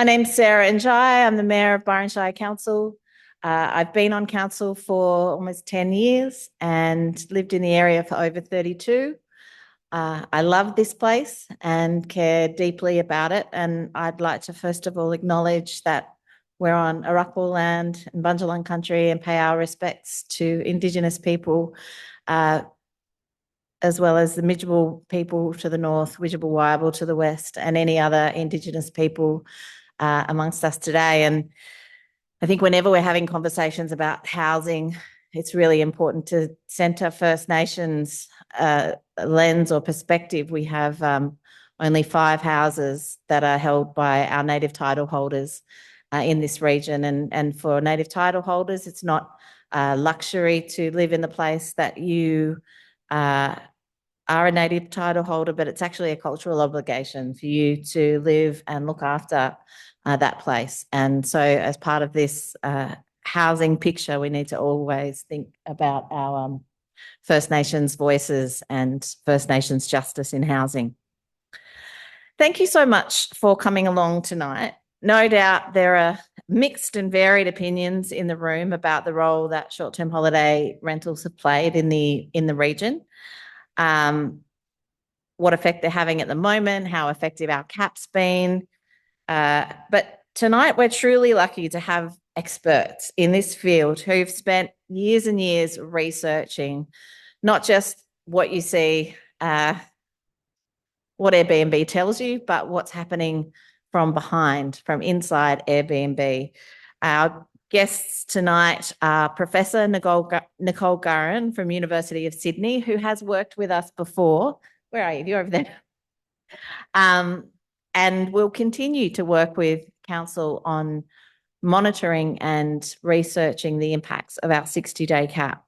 My name's Sarah Njai. I'm the Mayor of Byron Shire Council. I've been on council for almost 10 years and lived in the area for over 32. I love this place and care deeply about it. And I'd like to first of all acknowledge that we're on Arakwal land and Bundjalung country and pay our respects to Indigenous people, as well as the Midgibal people to the north, Widjabul Waiable to the west, and any other Indigenous people amongst us today. And I think whenever we're having conversations about housing, it's really important to centre First Nations lens or perspective. We have only 5 houses that are held by our native title holders in this region. And for native title holders, it's not a luxury to live in the place that you are a native title holder, but it's actually a cultural obligation for you to live and look after that place. And so as part of this housing picture, we need to always think about our First Nations voices and First Nations justice in housing. Thank you so much for coming along tonight. No doubt there are mixed and varied opinions in the room about the role that short-term holiday rentals have played in the region. What effect they're having at the moment, how effective our cap's been. But tonight we're truly lucky to have experts in this field who've spent years and years researching not just what you see, what Airbnb tells you, but what's happening from behind, from inside Airbnb. Our guests tonight are Professor Nicole Gurran from University of Sydney, who has worked with us before. Where are you? You're over there. And we'll continue to work with Council on monitoring and researching the impacts of our 60-day cap,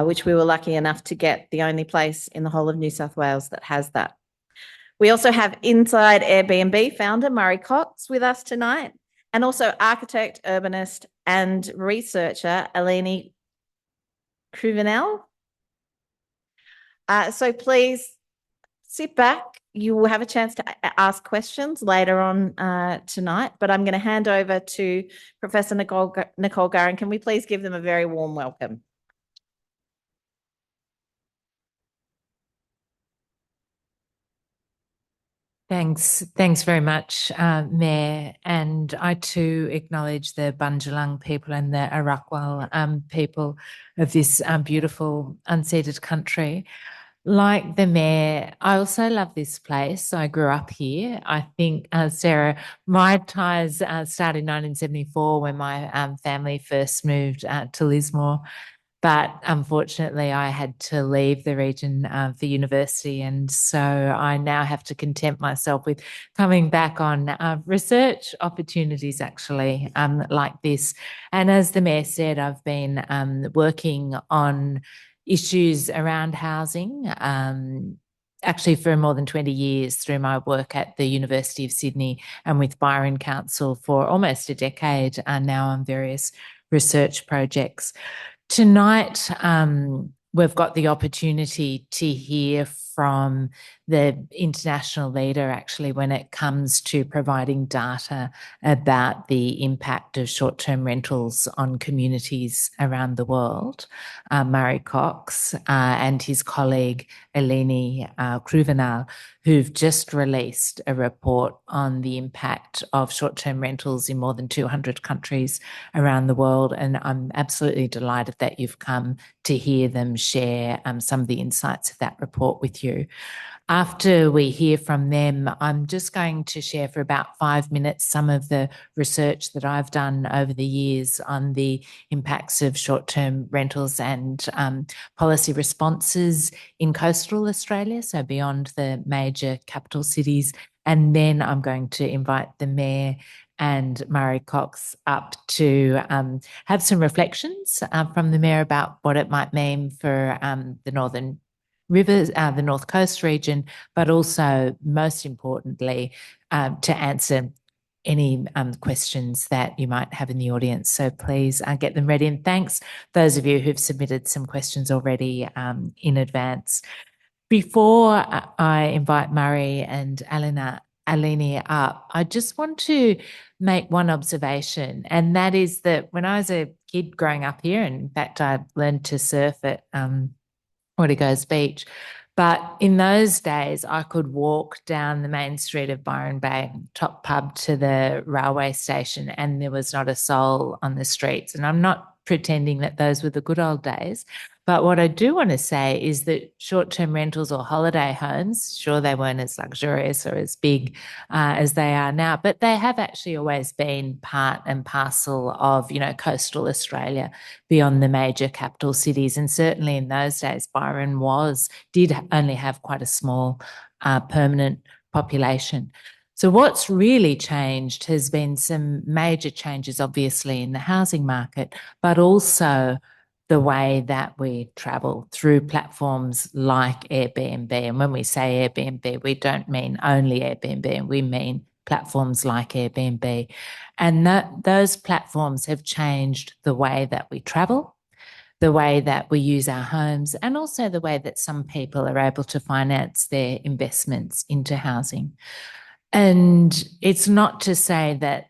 which we were lucky enough to get the only place in the whole of New South Wales that has that. We also have Inside Airbnb founder Murray Cox with us tonight, and also architect, urbanist and researcher Aline Cruvinel. So please sit back. You will have a chance to ask questions later on tonight, but I'm going to hand over to Professor Nicole Gurran. Can we please give them a very warm welcome? Thanks very much, Mayor. And I too acknowledge the Bundjalung people and the Arakwal people of this beautiful unceded country. Like the Mayor, I also love this place. I grew up here. I think, Sarah, my ties started in 1974 when my family first moved to Lismore. But unfortunately, I had to leave the region for university. And so I now have to content myself with coming back on research opportunities, actually, like this. And as the Mayor said, I've been working on issues around housing, actually for more than 20 years through my work at the University of Sydney and with Byron Council for almost a decade now on various research projects. Tonight, we've got the opportunity to hear from the international leader, actually, when it comes to providing data about the impact of short-term rentals on communities around the world, Murray Cox and his colleague Aline Cruvinel, who've just released a report on the impact of short-term rentals in more than 200 countries around the world. And I'm absolutely delighted that you've come to hear them share some of the insights of that report with you. After we hear from them, I'm just going to share for about 5 minutes some of the research that I've done over the years on the impacts of short-term rentals and policy responses in coastal Australia, so beyond the major capital cities. And then I'm going to invite the Mayor and Murray Cox up to have some reflections from the Mayor about what it might mean for the Northern Rivers, the North Coast region, but also, most importantly, to answer any questions that you might have in the audience. So please get them ready. And thanks those of you who've submitted some questions already in advance. Before I invite Murray and Alina Aline up, I just want to make one observation, and that is that when I was a kid growing up here, and in fact, I learned to surf at Goes Beach. But in those days, I could walk down the main street of Byron Bay, top pub, to the railway station, and there was not a soul on the streets. And I'm not pretending that those were the good old days. But what I do want to say is that short-term rentals or holiday homes, sure, they weren't as luxurious or as big as they are now, but they have actually always been part and parcel of, coastal Australia beyond the major capital cities. And certainly in those days, Byron did only have quite a small permanent population. So what's really changed has been some major changes, obviously, in the housing market, but also the way that we travel through platforms like Airbnb. And when we say Airbnb, we don't mean only Airbnb, we mean platforms like Airbnb. And those platforms have changed the way that we travel, the way that we use our homes, and also the way that some people are able to finance their investments into housing. And it's not to say that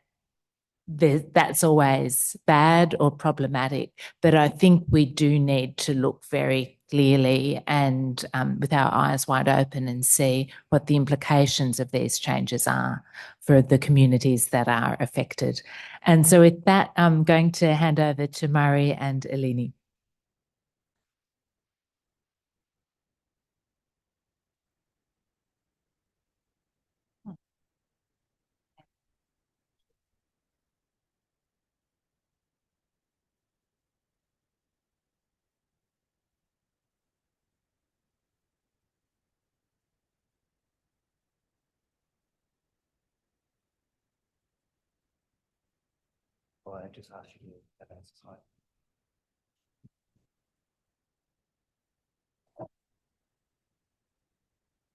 that's always bad or problematic, but I think we do need to look very clearly and with our eyes wide open and see what the implications of these changes are for the communities that are affected. And so with that, I'm going to hand over to Murray and Aline. Well, I just asked you to advance the slide.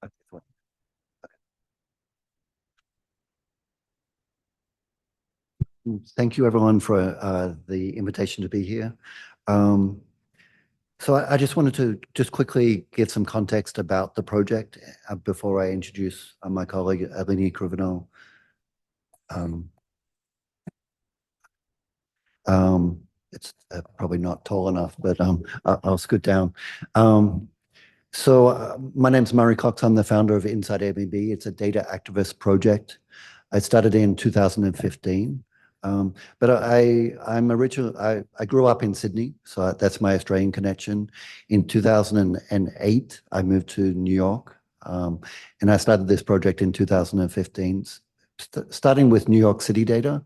Okay, fine. Thank you, everyone, for the invitation to be here. So I just wanted to just quickly give some context about the project before I introduce my colleague, Aline Cruvinel. It's probably not tall enough, but I'll scoot down. So my name's Murray Cox. I'm the founder of Inside Airbnb. It's a data activist project. I started in 2015. But I grew up in Sydney, so that's my Australian connection. In 2008, I moved to New York, and I started this project in 2015, starting with New York City data.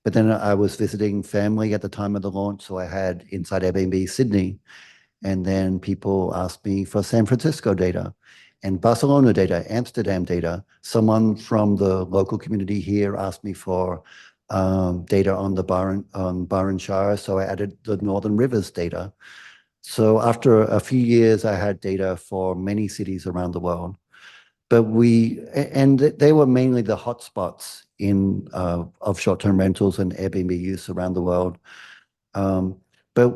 But then I was visiting family at the time of the launch, so I had Inside Airbnb Sydney. And then people asked me for San Francisco data and Barcelona data, Amsterdam data. Someone from the local community here asked me for data on the Byron Shire, so I added the Northern Rivers data. So after a few years, I had data for many cities around the world. But they were mainly the hotspots of short-term rentals and Airbnb use around the world. But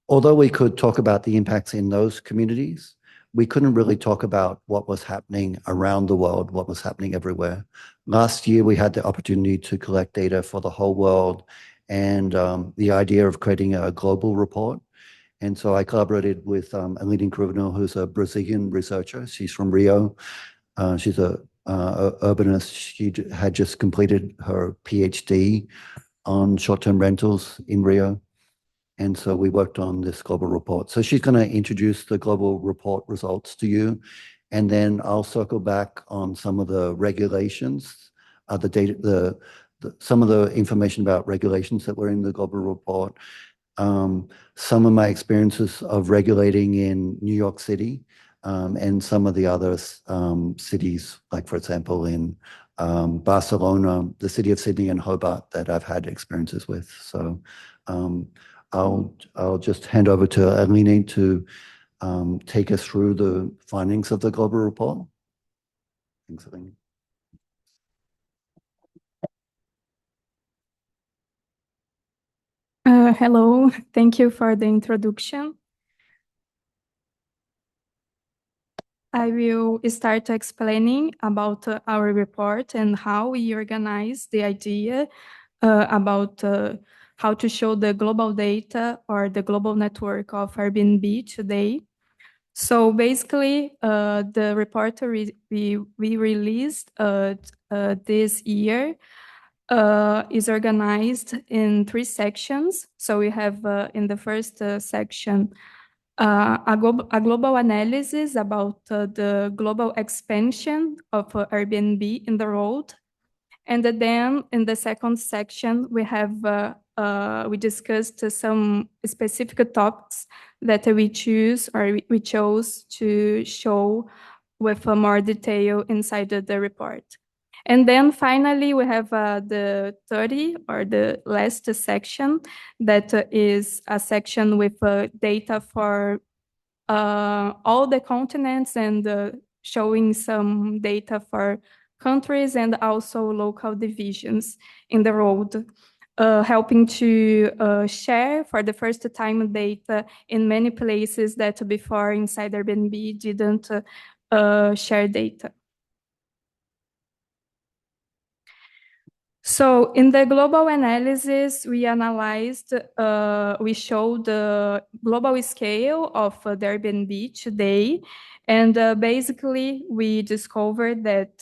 although we could talk about the impacts in those communities, we couldn't really talk about what was happening around the world, what was happening everywhere. Last year, we had the opportunity to collect data for the whole world and the idea of creating a global report. And so I collaborated with Aline Cruvinel, who's a Brazilian researcher. She's from Rio. She's a urbanist. She had just completed her PhD on short-term rentals in Rio. And so we worked on this global report. So she's going to introduce the global report results to you. And then I'll circle back on some of the regulations, the data, some of the information about regulations that were in the global report. Some of my experiences of regulating in New York City, and some of the other cities, like for example, in Barcelona, the city of Sydney and Hobart that I've had experiences with. So I'll just hand over to Aline to take us through the findings of the global report. Thanks, Aline. Hello, thank you for the introduction. I will start explaining about our report and how we organize the idea about how to show the global data or the global network of Airbnb today. So basically, the report we released this year is organized in 3 sections. So we have in the first section a global analysis about the global expansion of Airbnb in the world. And then in the second section, we have we discussed some specific topics that we chose to show with more detail inside the report. And then finally, we have the 30 or the last section that is a section with data for all the continents and showing some data for countries and also local divisions in the world, helping to share for the first time data in many places that before inside Airbnb didn't share data. So in the global analysis, we analyzed, we showed the global scale of the Airbnb today. And basically, we discovered that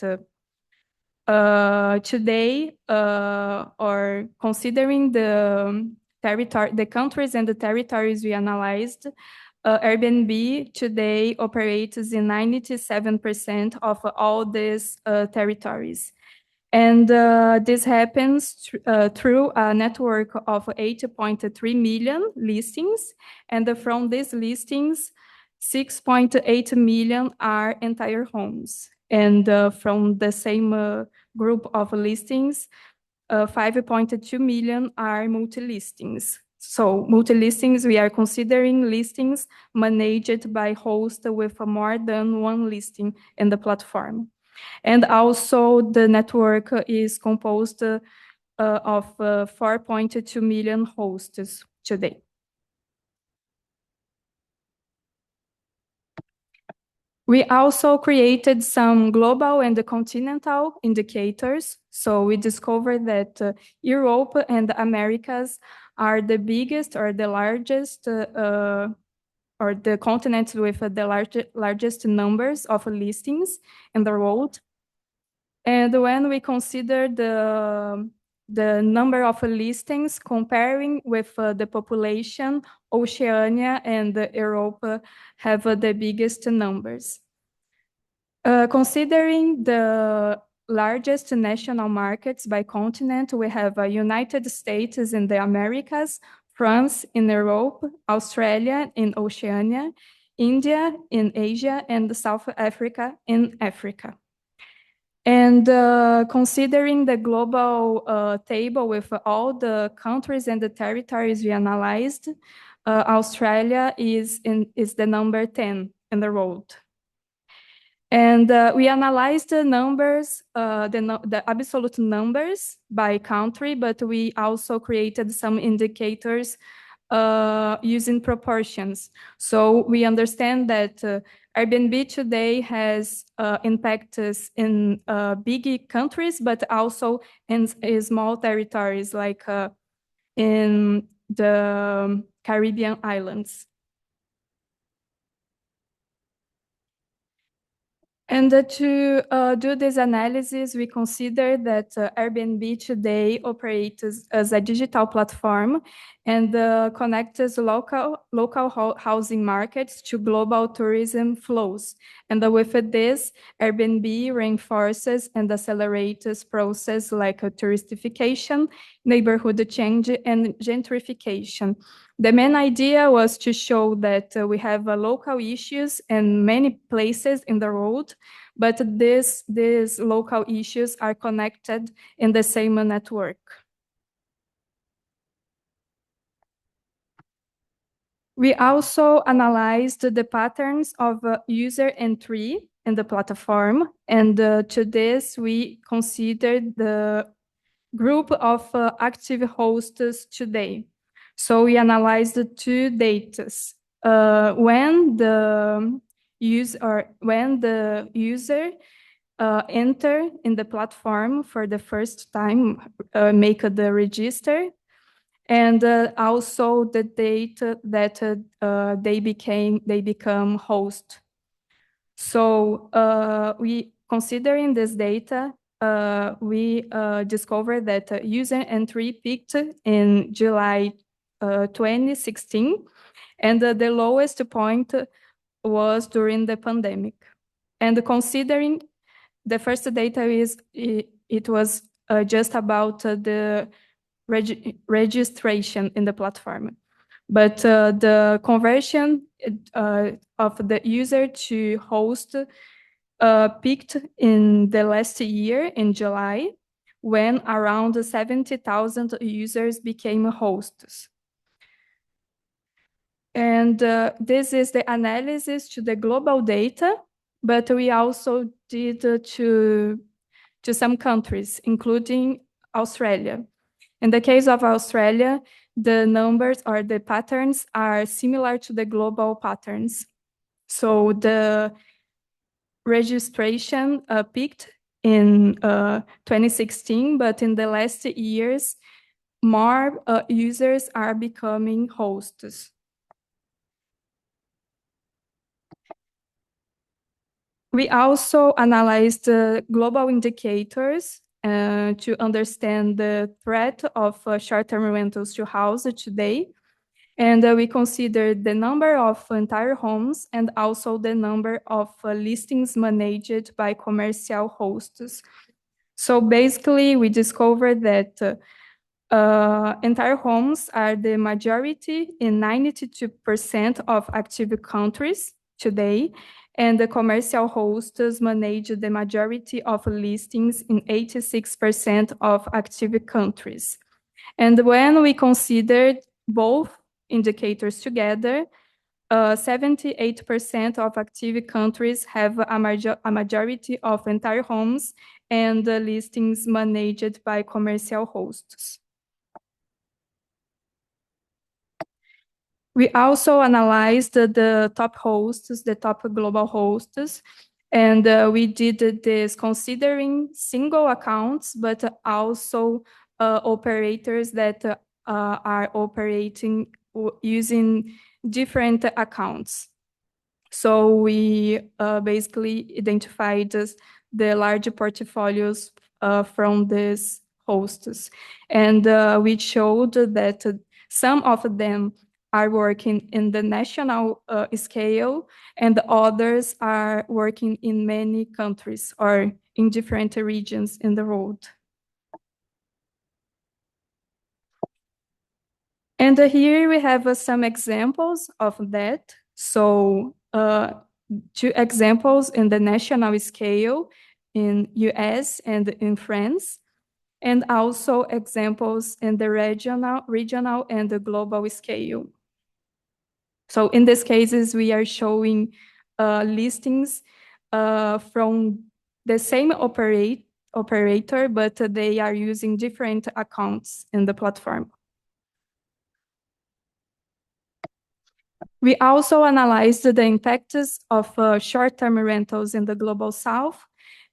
today, or considering the countries and the territories we analyzed, Airbnb today operates in 97% of all these territories. And this happens through a network of 8.3 million listings. And from these listings, 6.8 million are entire homes. And from the same group of listings, 5.2 million are multi-listings. So multi-listings, we are considering listings managed by hosts with more than one listing in the platform. And also the network is composed of 4.2 million hosts today. We also created some global and continental indicators. So we discovered that Europe and the Americas are the biggest or the largest or the continents with the largest numbers of listings in the world. And when we consider the number of listings comparing with the population, Oceania and Europe have the biggest numbers. Considering the largest national markets by continent, we have United States in the Americas, France in Europe, Australia in Oceania, India in Asia, and South Africa in Africa. And considering the global table with all the countries and the territories we analyzed, Australia is the number 10 in the world. And we analyzed the numbers, the absolute numbers by country, but we also created some indicators using proportions. So we understand that Airbnb today has impacts in big countries, but also in small territories like in the Caribbean islands. And to do this analysis, we consider that Airbnb today operates as a digital platform and connects local housing markets to global tourism flows. And with this, Airbnb reinforces and accelerates process like touristification, neighborhood change, and gentrification. The main idea was to show that we have local issues in many places in the world, but these local issues are connected in the same network. We also analyzed the patterns of user entry in the platform, and to this we considered the group of active hosts today. So we analyzed 2 datas. When the when the user enter in the platform for the first time, make the register, and also the date that they become host. So we considering this data, we discovered that user entry peaked in July 2016, and the lowest point was during the pandemic. And considering the first data it was just about the registration in the platform. But the conversion of the user to host peaked in the last year in July, when around 70,000 users became hosts. And this is the analysis to the global data, but we also did to some countries, including Australia. In the case of Australia, the numbers or the patterns are similar to the global patterns. So the registration peaked in 2016, but in the last years, more users are becoming hosts. We also analyzed global indicators to understand the threat of short-term rentals to house today. And we considered the number of entire homes and also the number of listings managed by commercial hosts. So basically, we discovered that entire homes are the majority in 92% of active countries today, and the commercial hosts manage the majority of listings in 86% of active countries. And when we considered both indicators together, 78% of active countries have a majority of entire homes and listings managed by commercial hosts. We also analyzed the top hosts, the top global hosts, and we did this considering single accounts, but also operators that are operating using different accounts. So we basically identified the large portfolios from these hosts, and we showed that some of them are working in the national scale, and others are working in many countries or in different regions in the world. And here we have some examples of that. So 2 examples in the national scale in US and in France, and also examples in the regional and the global scale. So in these cases, we are showing listings from the same operator, but they are using different accounts in the platform. We also analyzed the impacts of short-term rentals in the Global South,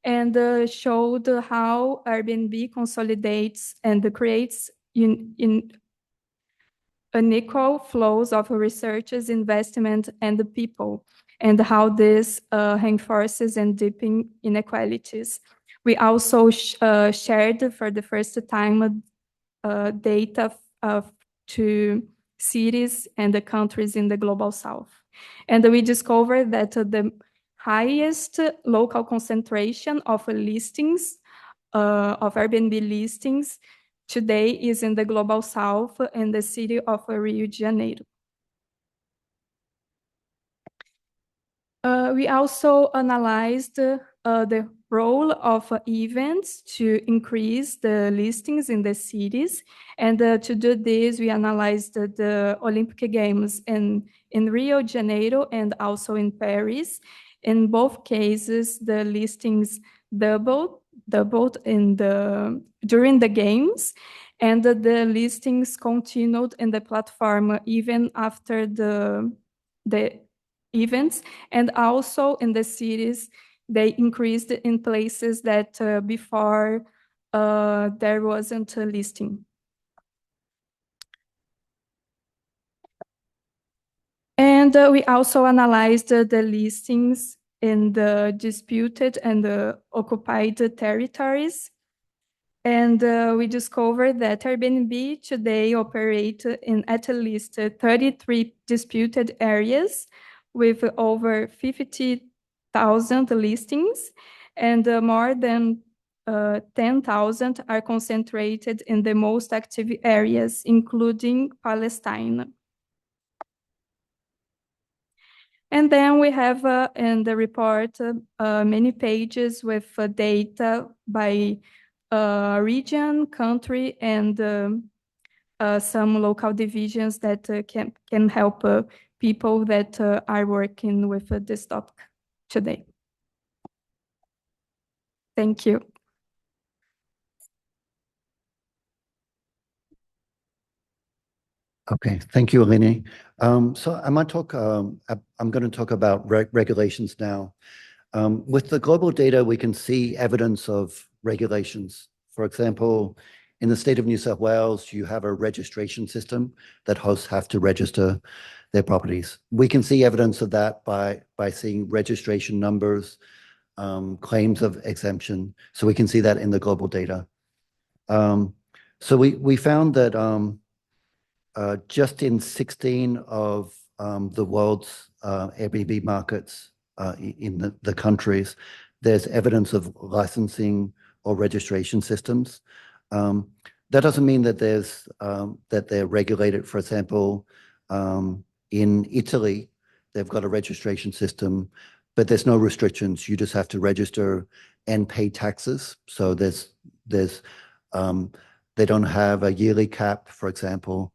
and showed how Airbnb consolidates and creates unequal flows of researchers, investment, and the people, and how this reinforces and deepens inequalities. We also shared for the first time data to cities and the countries in the Global South. And we discovered that the highest local concentration of listings, of Airbnb listings, today is in the Global South in the city of Rio de Janeiro. We also analyzed the role of events to increase the listings in the cities. And to do this, we analyzed the Olympic Games in Rio de Janeiro and also in Paris. In both cases, the listings doubled during the games, and the listings continued in the platform even after the events, and also in the cities, they increased in places that before there wasn't a listing. And we also analyzed the listings in the disputed and the occupied territories. And we discovered that Airbnb today operate in at least 33 disputed areas with over 50,000 listings, and more than 10,000 are concentrated in the most active areas, including Palestine. And then we have in the report many pages with data by region, country, and some local divisions that can help people that are working with this topic today. Thank you. Okay, thank you, Aline. So I might talk, I'm going to talk about regulations now. With the global data, we can see evidence of regulations. For example, in the state of New South Wales, you have a registration system that hosts have to register their properties. We can see evidence of that by seeing registration numbers, claims of exemption. So we can see that in the global data. So we found that just in 16 of the world's Airbnb markets in the countries, there's evidence of licensing or registration systems. That doesn't mean that that they're regulated. For example, in Italy, they've got a registration system, but there's no restrictions. You just have to register and pay taxes. So they don't have a yearly cap, for example.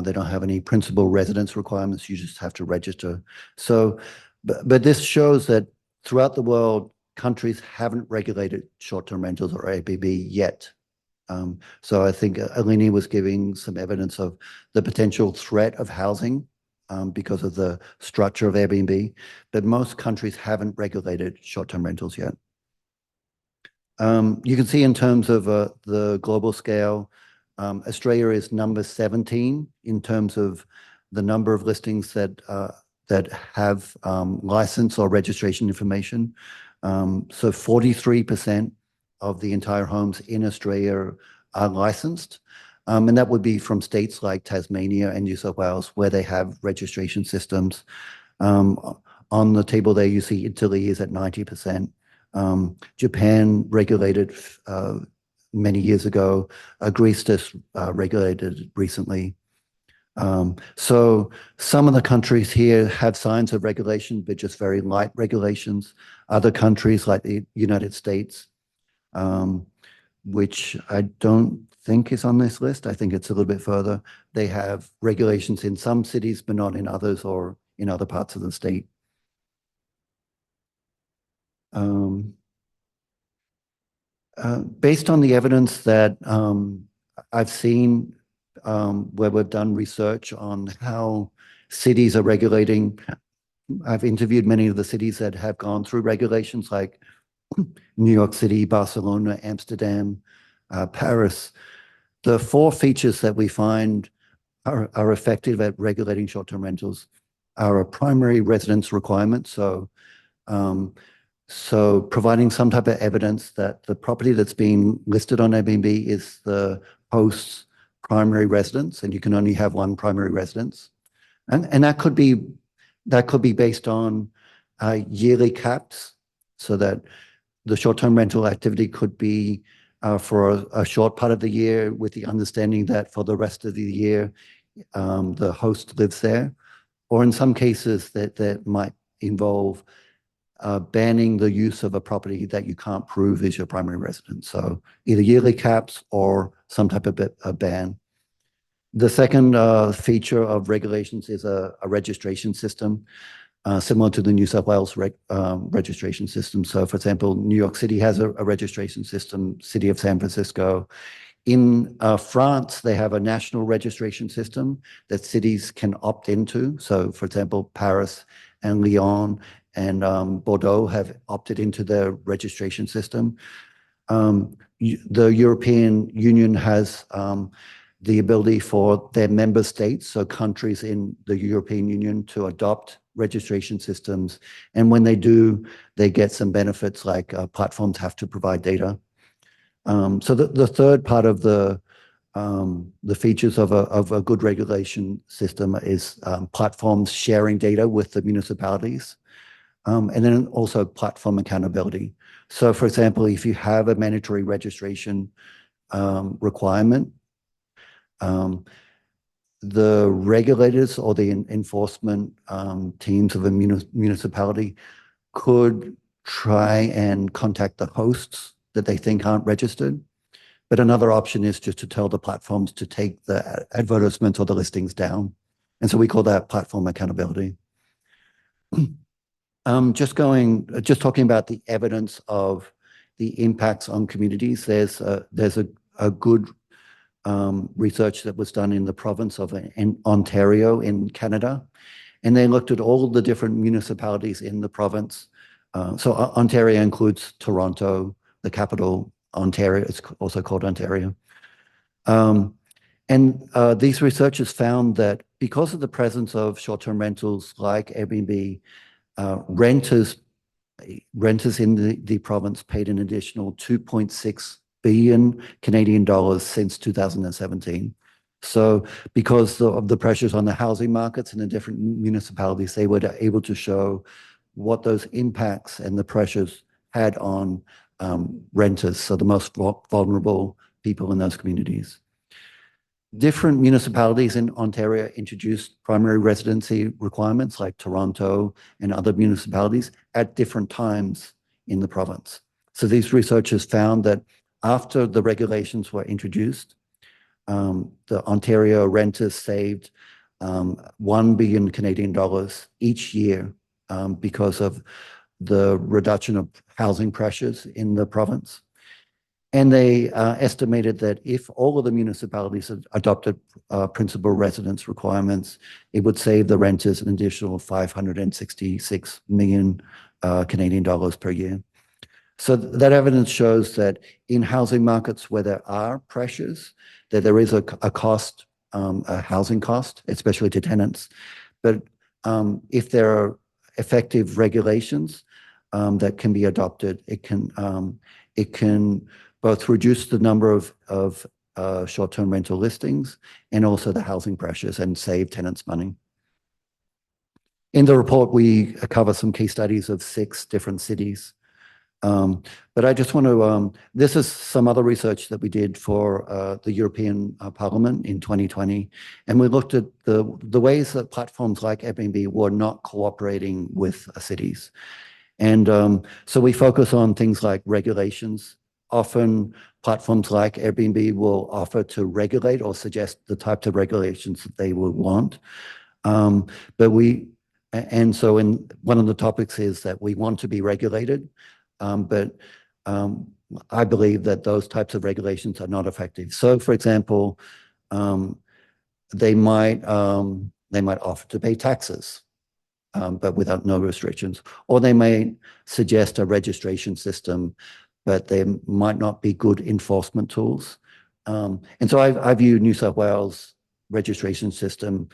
They don't have any principal residence requirements. You just have to register. So, but this shows that throughout the world, countries haven't regulated short-term rentals or Airbnb yet. So I think Aline was giving some evidence of the potential threat of housing because of the structure of Airbnb, but most countries haven't regulated short-term rentals yet. You can see in terms of the global scale, Australia is number 17 in terms of the number of listings that have license or registration information. So 43% of the entire homes in Australia are licensed. And that would be from states like Tasmania and New South Wales, where they have registration systems. On the table there, you see Italy is at 90%. Japan regulated many years ago. Greece just regulated recently. So some of the countries here have signs of regulation, but just very light regulations. Other countries like the United States, which I don't think is on this list. I think it's a little bit further. They have regulations in some cities, but not in others or in other parts of the state. Based on the evidence that I've seen where we've done research on how cities are regulating, I've interviewed many of the cities that have gone through regulations like New York City, Barcelona, Amsterdam, Paris. The 4 features that we find are effective at regulating short-term rentals are a primary residence requirement. So providing some type of evidence that the property that's being listed on Airbnb is the host's primary residence, and you can only have one primary residence. And that could be based on yearly caps, so that the short-term rental activity could be for a short part of the year, with the understanding that for the rest of the year, the host lives there. Or in some cases that might involve banning the use of a property that you can't prove is your primary residence. So either yearly caps or some type of a ban. The second feature of regulations is a registration system, similar to the New South Wales registration system. So for example, New York City has a registration system, City of San Francisco. In France, they have a national registration system that cities can opt into. So for example, Paris and Lyon and Bordeaux have opted into the registration system. The European Union has the ability for their member states, so countries in the European Union, to adopt registration systems. And when they do, they get some benefits like platforms have to provide data. So the third part of the features of a good regulation system is platforms sharing data with the municipalities, and then also platform accountability. So for example, if you have a mandatory registration requirement, the regulators or the enforcement teams of a municipality could try and contact the hosts that they think aren't registered. But another option is just to tell the platforms to take the advertisements or the listings down. And so we call that platform accountability. Just talking about the evidence of the impacts on communities, there's a good research that was done in the province of Ontario in Canada. And they looked at all the different municipalities in the province. So Ontario includes Toronto, the capital, Ontario. It's also called Ontario. These researchers found that because of the presence of short-term rentals like Airbnb, renters in the province paid an additional 2.6 billion Canadian dollars since 2017. So because of the pressures on the housing markets in the different municipalities, they were able to show what those impacts and the pressures had on renters, so the most vulnerable people in those communities. Different municipalities in Ontario introduced primary residency requirements like Toronto and other municipalities at different times in the province. So these researchers found that after the regulations were introduced, the Ontario renters saved 1 billion Canadian dollars each year because of the reduction of housing pressures in the province. And they estimated that if all of the municipalities had adopted principal residence requirements, it would save the renters an additional 566 million Canadian dollars per year. So that evidence shows that in housing markets where there are pressures, that there is a cost, a housing cost, especially to tenants. But if there are effective regulations that can be adopted, it can both reduce the number of short-term rental listings and also the housing pressures and save tenants money. In the report, we cover some case studies of 6 different cities. But I just want to, this is some other research that we did for the European Parliament in 2020. And we looked at the ways that platforms like Airbnb were not cooperating with cities. And so we focus on things like regulations. Often platforms like Airbnb will offer to regulate or suggest the types of regulations that they will want. And so one of the topics is that we want to be regulated. But I believe that those types of regulations are not effective. So, for example, they might offer to pay taxes, but without no restrictions, or they may suggest a registration system, but they might not be good enforcement tools. And so I view New South Wales registration system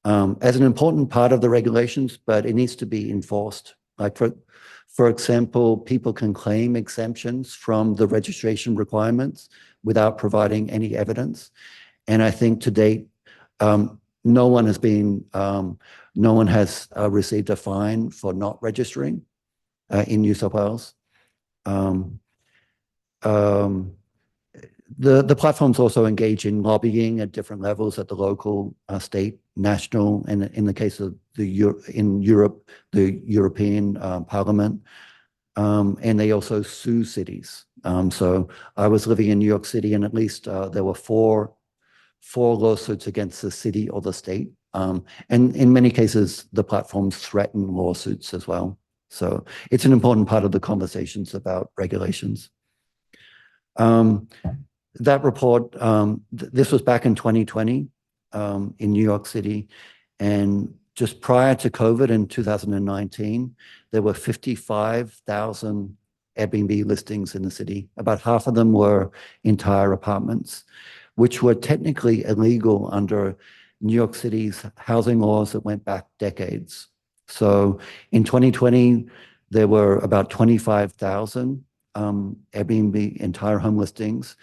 as an important part of the regulations, but it needs to be enforced. Like for example, people can claim exemptions from the registration requirements without providing any evidence. And I think to date, no one has received a fine for not registering in New South Wales. The platforms also engage in lobbying at different levels at the local, state, national, and in the case of in Europe, the European Parliament. And they also sue cities. So I was living in New York City, and at least there were four lawsuits against the city or the state. And in many cases, the platforms threaten lawsuits as well. So it's an important part of the conversations about regulations. That report, this was back in 2020 in New York City, and just prior to COVID in 2019, there were 55,000 Airbnb listings in the city. About half of them were entire apartments, which were technically illegal under New York City's housing laws that went back decades. So in 2020, there were about 25,000 Airbnb entire home listings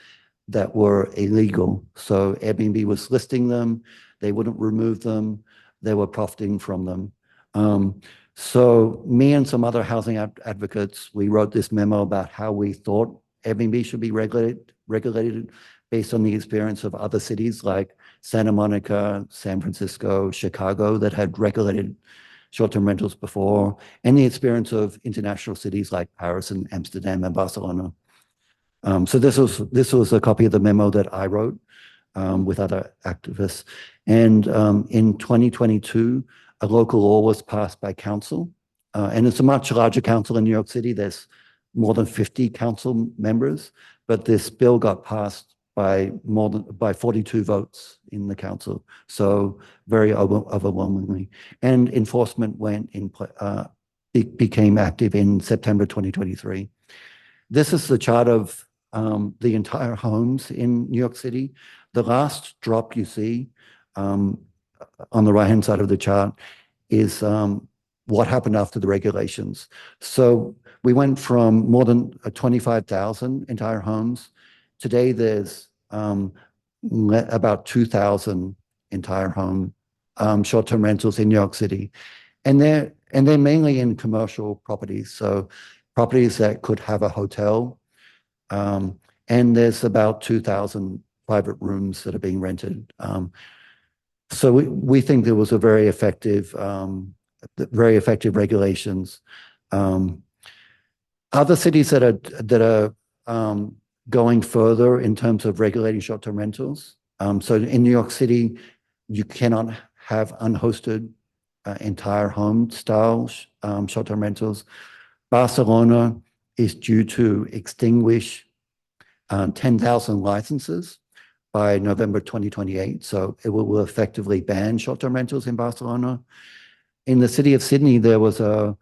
that were illegal. So Airbnb was listing them, they wouldn't remove them, they were profiting from them. So me and some other housing advocates, we wrote this memo about how we thought Airbnb should be regulated based on the experience of other cities like Santa Monica, San Francisco, Chicago that had regulated short-term rentals before, and the experience of international cities like Paris and Amsterdam and Barcelona. So this was a copy of the memo that I wrote with other activists. And in 2022, a local law was passed by council, and it's a much larger council in New York City. There's more than 50 council members, but this bill got passed by 42 votes in the council, so very overwhelmingly. And enforcement became active in September 2023. This is the chart of the entire homes in New York City. The last drop you see on the right-hand side of the chart is what happened after the regulations. So we went from more than 25,000 entire homes. Today, there's about 2,000 entire home short-term rentals in New York City, and they're mainly in commercial properties, so properties that could have a hotel, and there's about 2,000 private rooms that are being rented. So we think there was a very effective regulations. Other cities that are going further in terms of regulating short-term rentals. So in New York City, you cannot have unhosted entire home style short-term rentals. Barcelona is due to extinguish 10,000 licenses by November 2028. So it will effectively ban short-term rentals in Barcelona. In the city of Sydney, there was a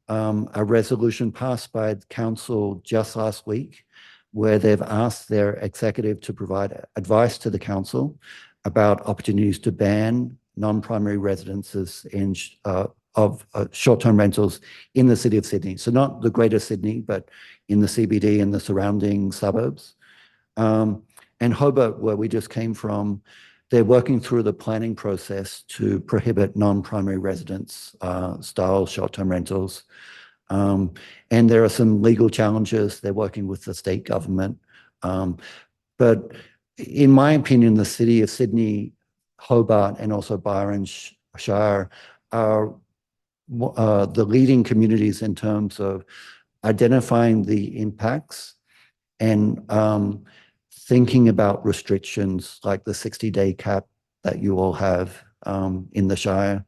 resolution passed by the council just last week where they've asked their executive to provide advice to the council about opportunities to ban non-primary residences of short-term rentals in the city of Sydney. So not the greater Sydney, but in the CBD and the surrounding suburbs. And Hobart, where we just came from, they're working through the planning process to prohibit non-primary residence style short-term rentals. And there are some legal challenges. They're working with the state government. But in my opinion, the city of Sydney, Hobart, and also Byron Shire are the leading communities in terms of identifying the impacts and thinking about restrictions like the 60-day cap that you all have in the Shire.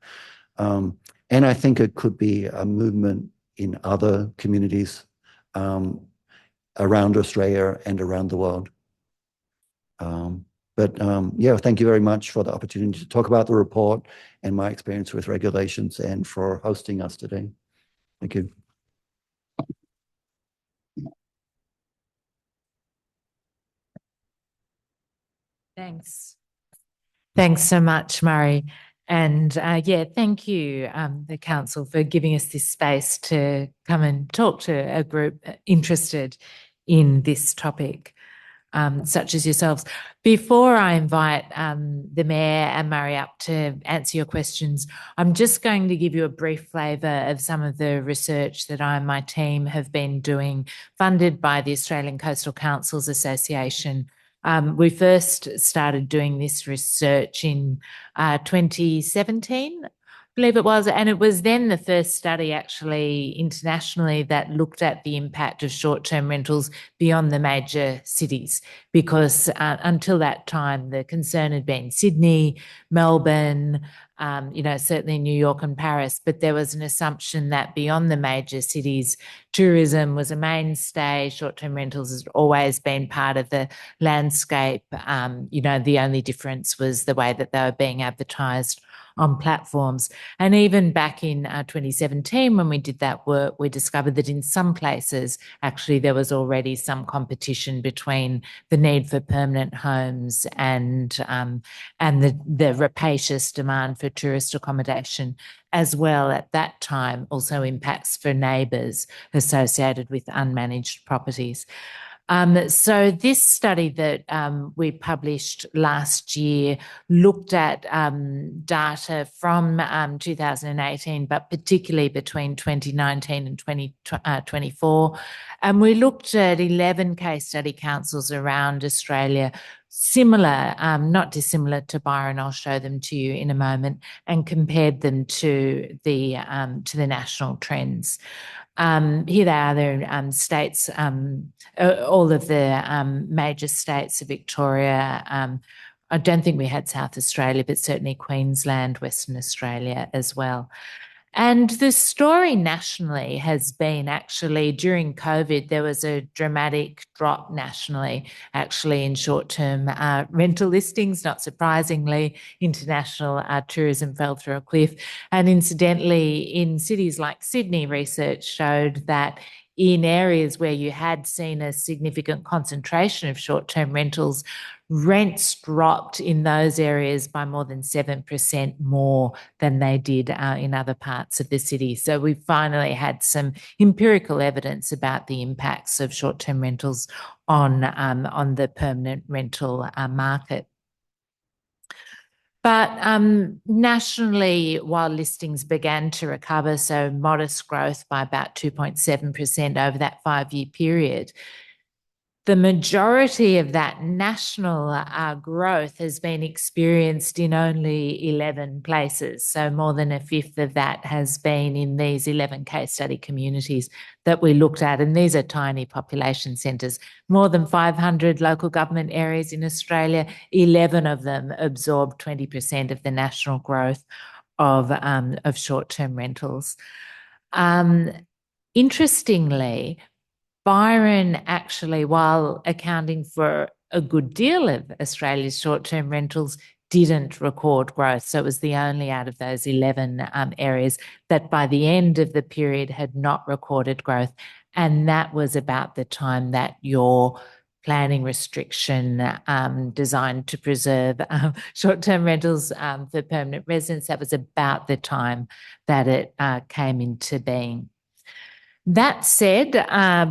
And I think it could be a movement in other communities around Australia and around the world. Yeah, thank you very much for the opportunity to talk about the report and my experience with regulations and for hosting us today. Thank you. Thanks. Thanks so much, Murray. And yeah, thank you, the council, for giving us this space to come and talk to a group interested in this topic, such as yourselves. Before I invite the Mayor and Murray up to answer your questions, I'm just going to give you a brief flavour of some of the research that I and my team have been doing, funded by the Australian Coastal Councils Association. We first started doing this research in 2017, I believe it was, and it was then the first study actually internationally that looked at the impact of short-term rentals beyond the major cities, because until that time the concern had been Sydney, Melbourne, certainly New York and Paris, but there was an assumption that beyond the major cities, tourism was a mainstay. Short-term rentals has always been part of the landscape. The only difference was the way that they were being advertised on platforms. And even back in 2017, when we did that work, we discovered that in some places, actually, there was already some competition between the need for permanent homes and the rapacious demand for tourist accommodation as well at that time, also impacts for neighbours associated with unmanaged properties. So this study that we published last year looked at data from 2018, but particularly between 2019 and 2024. And we looked at 11 case study councils around Australia, similar, not dissimilar to Byron. I'll show them to you in a moment, and compared them to the national trends. Here they are, they're states, all of the major states of Victoria. I don't think we had South Australia, but certainly Queensland, Western Australia as well. And the story nationally has been actually during COVID, there was a dramatic drop nationally, actually in short-term rental listings. Not surprisingly, international tourism fell through a cliff. And incidentally, in cities like Sydney, research showed that in areas where you had seen a significant concentration of short-term rentals, rents dropped in those areas by more than 7% more than they did in other parts of the city. So we finally had some empirical evidence about the impacts of short-term rentals on the permanent rental market. But nationally, while listings began to recover, so modest growth by about 2.7% over that 5-year period, the majority of that national growth has been experienced in only 11 places. So more than a fifth of that has been in these 11 case study communities that we looked at. And these are tiny population centres, more than 500 local government areas in Australia. 11 of them absorbed 20% of the national growth of short-term rentals. Interestingly, Byron actually, while accounting for a good deal of Australia's short-term rentals, didn't record growth. So it was the only out of those 11 areas that by the end of the period had not recorded growth. And that was about the time that your planning restriction designed to preserve short-term rentals for permanent residents, that was about the time that it came into being. That said,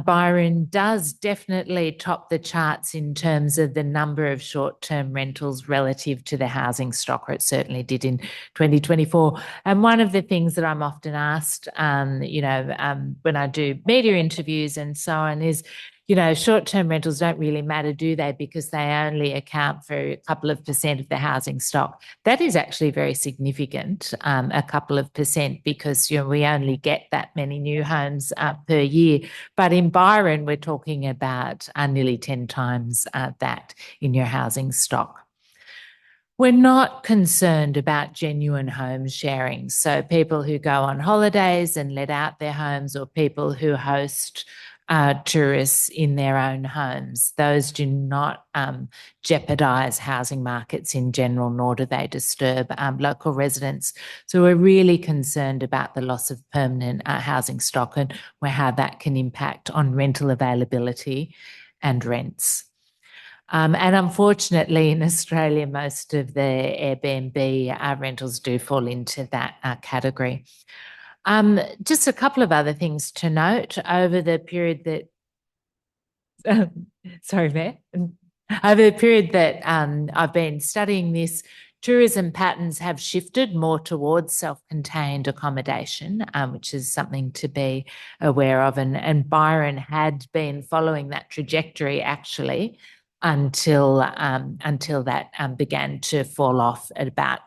Byron does definitely top the charts in terms of the number of short-term rentals relative to the housing stock, or it certainly did in 2024. And one of the things that I'm often asked, when I do media interviews and so on is, short-term rentals don't really matter, do they? Because they only account for a couple of percent of the housing stock. That is actually very significant, a couple of percent, because we only get that many new homes per year. But in Byron, we're talking about nearly 10 times that in your housing stock. We're not concerned about genuine home sharing. So people who go on holidays and let out their homes, or people who host tourists in their own homes, those do not jeopardise housing markets in general, nor do they disturb local residents. So we're really concerned about the loss of permanent housing stock and how that can impact on rental availability and rents. And unfortunately, in Australia, most of the Airbnb rentals do fall into that category. Just a couple of other things to note over the period that, sorry, Matt, over the period that I've been studying this, tourism patterns have shifted more towards self-contained accommodation, which is something to be aware of. And Byron had been following that trajectory actually until that began to fall off at about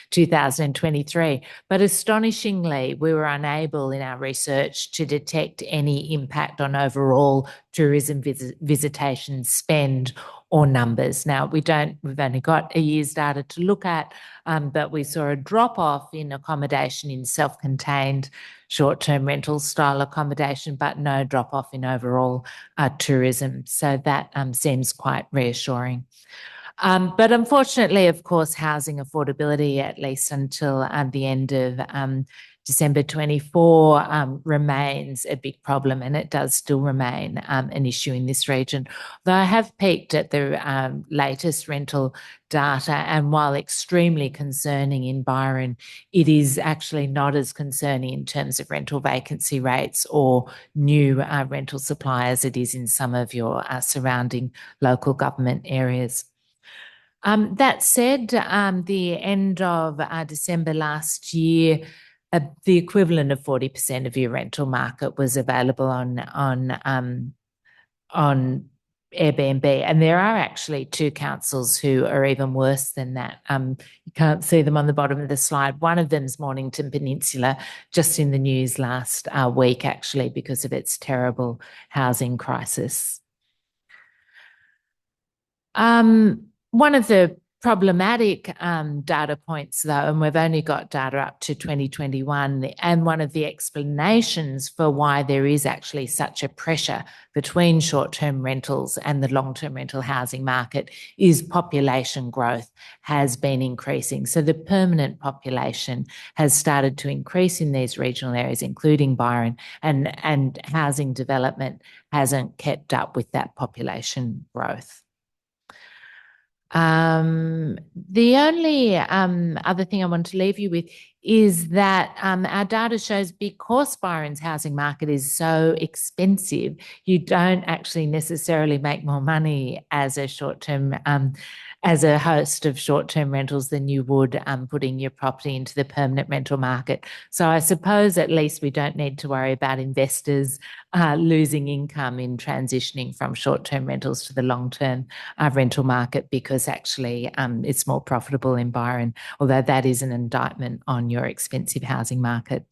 2023. But astonishingly, we were unable in our research to detect any impact on overall tourism visitation spend or numbers. Now, we've only got a year's data to look at, but we saw a drop-off in accommodation in self-contained short-term rental style accommodation, but no drop-off in overall tourism. So that seems quite reassuring. But unfortunately, of course, housing affordability, at least until the end of December 24, remains a big problem, and it does still remain an issue in this region. Though I have peeked at the latest rental data, and while extremely concerning in Byron, it is actually not as concerning in terms of rental vacancy rates or new rental supply as it is in some of your surrounding local government areas. That said, the end of December last year, the equivalent of 40% of your rental market was available on Airbnb, and there are actually 2 councils who are even worse than that. You can't see them on the bottom of the slide. One of them is Mornington Peninsula, just in the news last week, actually, because of its terrible housing crisis. One of the problematic data points, though, and we've only got data up to 2021, and one of the explanations for why there is actually such a pressure between short-term rentals and the long-term rental housing market is population growth has been increasing. So the permanent population has started to increase in these regional areas, including Byron, and housing development hasn't kept up with that population growth. The only other thing I want to leave you with is that our data shows because Byron's housing market is so expensive, you don't actually necessarily make more money as a short-term as a host of short-term rentals than you would putting your property into the permanent rental market. So I suppose at least we don't need to worry about investors losing income in transitioning from short-term rentals to the long-term rental market, because actually it's more profitable in Byron, although that is an indictment on your expensive housing market.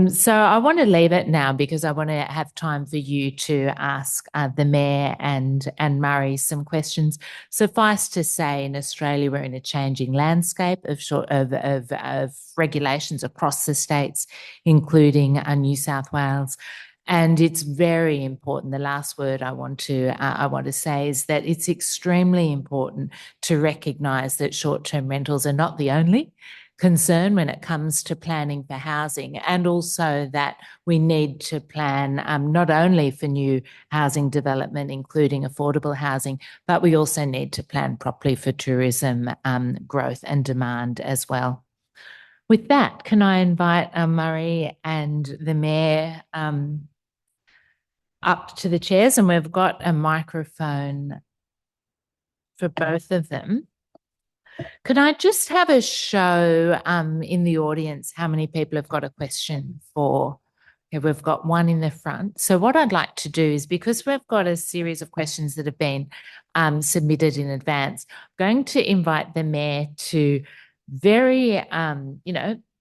So I want to leave it now because I want to have time for you to ask the Mayor and Murray some questions. Suffice to say, in Australia, we're in a changing landscape of regulations across the states, including New South Wales. And it's very important. The last word I want to say is that it's extremely important to recognise that short-term rentals are not the only concern when it comes to planning for housing, and also that we need to plan not only for new housing development, including affordable housing, but we also need to plan properly for tourism growth and demand as well. With that, can I invite Murray and the Mayor up to the chairs, and we've got a microphone for both of them. Could I just have a show in the audience how many people have got a question for? Okay, we've got one in the front. So what I'd like to do is, because we've got a series of questions that have been submitted in advance, I'm going to invite the Mayor to very,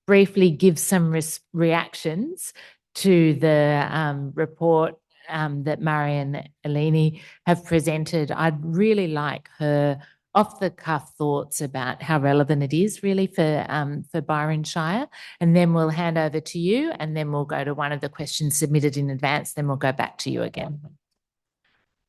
briefly give some reactions to the report that Murray and Aline have presented. I'd really like her off-the-cuff thoughts about how relevant it is really for Byron Shire, and then we'll hand over to you, and then we'll go to one of the questions submitted in advance, then we'll go back to you again.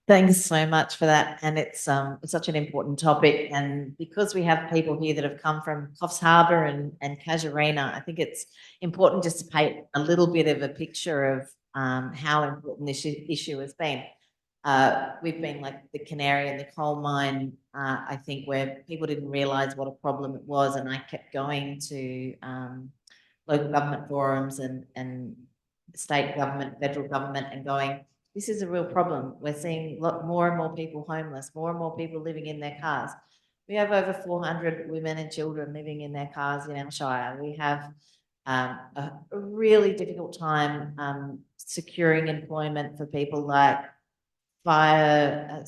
Thanks so much for that, and it's such an important topic, and because we have people here that have come from Coffs Harbour and Casuarina, I think it's important just to paint a little bit of a picture of how important this issue has been. We've been like the canary in the coal mine, I think, where people didn't realise what a problem it was, and I kept going to local government forums and state government, federal government, and going, this is a real problem. We're seeing more and more people homeless, more and more people living in their cars. We have over 400 women and children living in their cars in our shire. We have a really difficult time securing employment for people like fire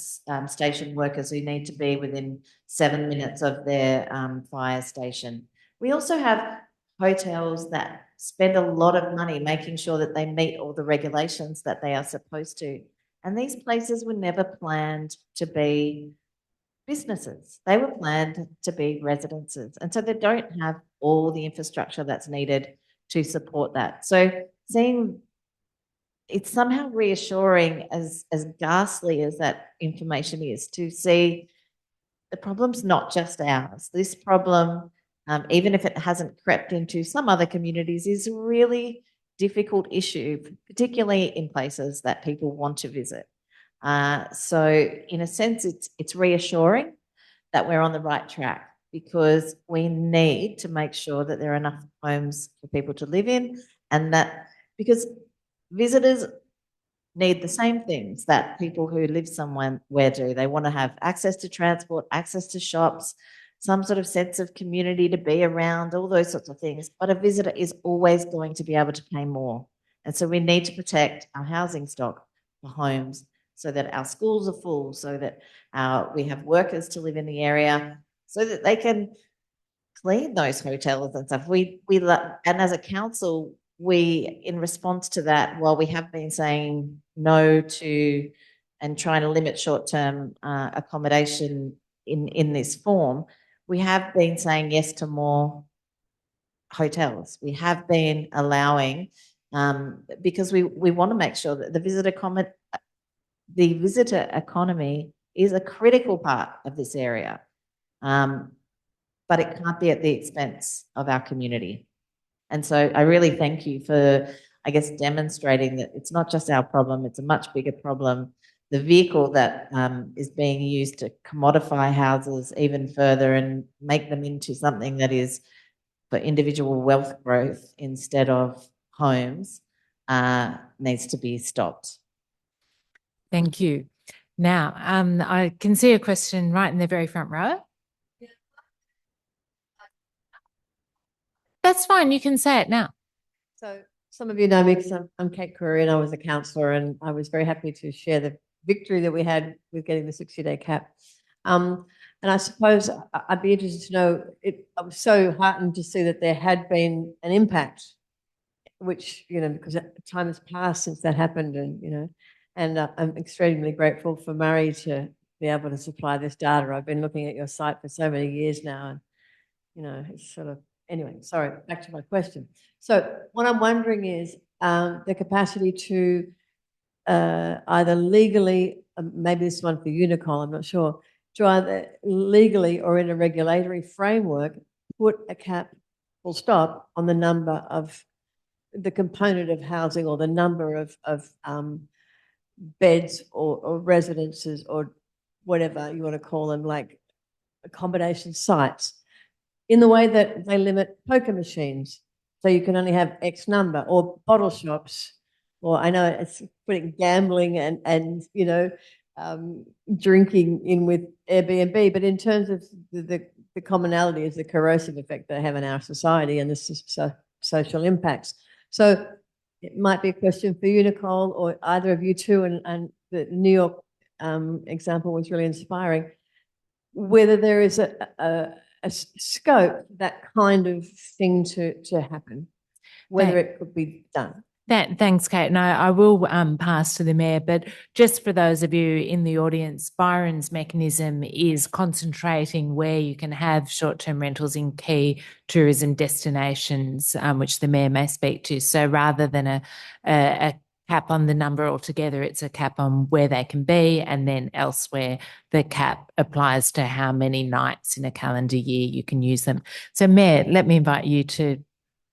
station workers who need to be within 7 minutes of their fire station. We also have hotels that spend a lot of money making sure that they meet all the regulations that they are supposed to. And these places were never planned to be businesses. They were planned to be residences. And so they don't have all the infrastructure that's needed to support that. So seeing it's somehow reassuring, as ghastly as that information is, to see the problem's not just ours. This problem, even if it hasn't crept into some other communities, is a really difficult issue, particularly in places that people want to visit. So in a sense, it's reassuring that we're on the right track, because we need to make sure that there are enough homes for people to live in, and that because visitors need the same things that people who live somewhere do. They want to have access to transport, access to shops, some sort of sense of community to be around, all those sorts of things. But a visitor is always going to be able to pay more. And so we need to protect our housing stock for homes so that our schools are full, so that we have workers to live in the area, so that they can clean those hotels and stuff. And as a council, we, in response to that, while we have been saying no to and trying to limit short-term accommodation in this form, we have been saying yes to more hotels. We have been allowing, because we want to make sure that the visitor economy is a critical part of this area, but it can't be at the expense of our community. And so I really thank you for, I guess, demonstrating that it's not just our problem, it's a much bigger problem. The vehicle that is being used to commodify houses even further and make them into something that is for individual wealth growth instead of homes needs to be stopped. Thank you. Now, I can see a question right in the very front row. That's fine. You can say it now. So some of you know me because I'm Kate Curry and I was a councillor, and I was very happy to share the victory that we had with getting the 60-day cap. And I suppose I'd be interested to know, I was so heartened to see that there had been an impact, which, because time has passed since that happened, and I'm extremely grateful for Murray to be able to supply this data. I've been looking at your site for so many years now, and, it's sort of, anyway, sorry, back to my question. So what I'm wondering is the capacity to either legally, maybe this one for you, Nicole, I'm not sure, to either legally or in a regulatory framework put a cap, full stop, on the number of the component of housing or the number of beds or residences or whatever you want to call them, like accommodation sites, in the way that they limit poker machines. So you can only have X number, or bottle shops, or I know it's putting gambling and drinking in with Airbnb, but in terms of the commonality is the corrosive effect they have in our society and the social impacts. So it might be a question for you, Nicole, or either of you two, and the New York example was really inspiring, whether there is a scope, that kind of thing to happen, whether it could be done. Thanks, Kate. And I will pass to the Mayor, but just for those of you in the audience, Byron's mechanism is concentrating where you can have short-term rentals in key tourism destinations, which the Mayor may speak to. So rather than a cap on the number altogether, it's a cap on where they can be, and then elsewhere the cap applies to how many nights in a calendar year you can use them. So Mayor, let me invite you to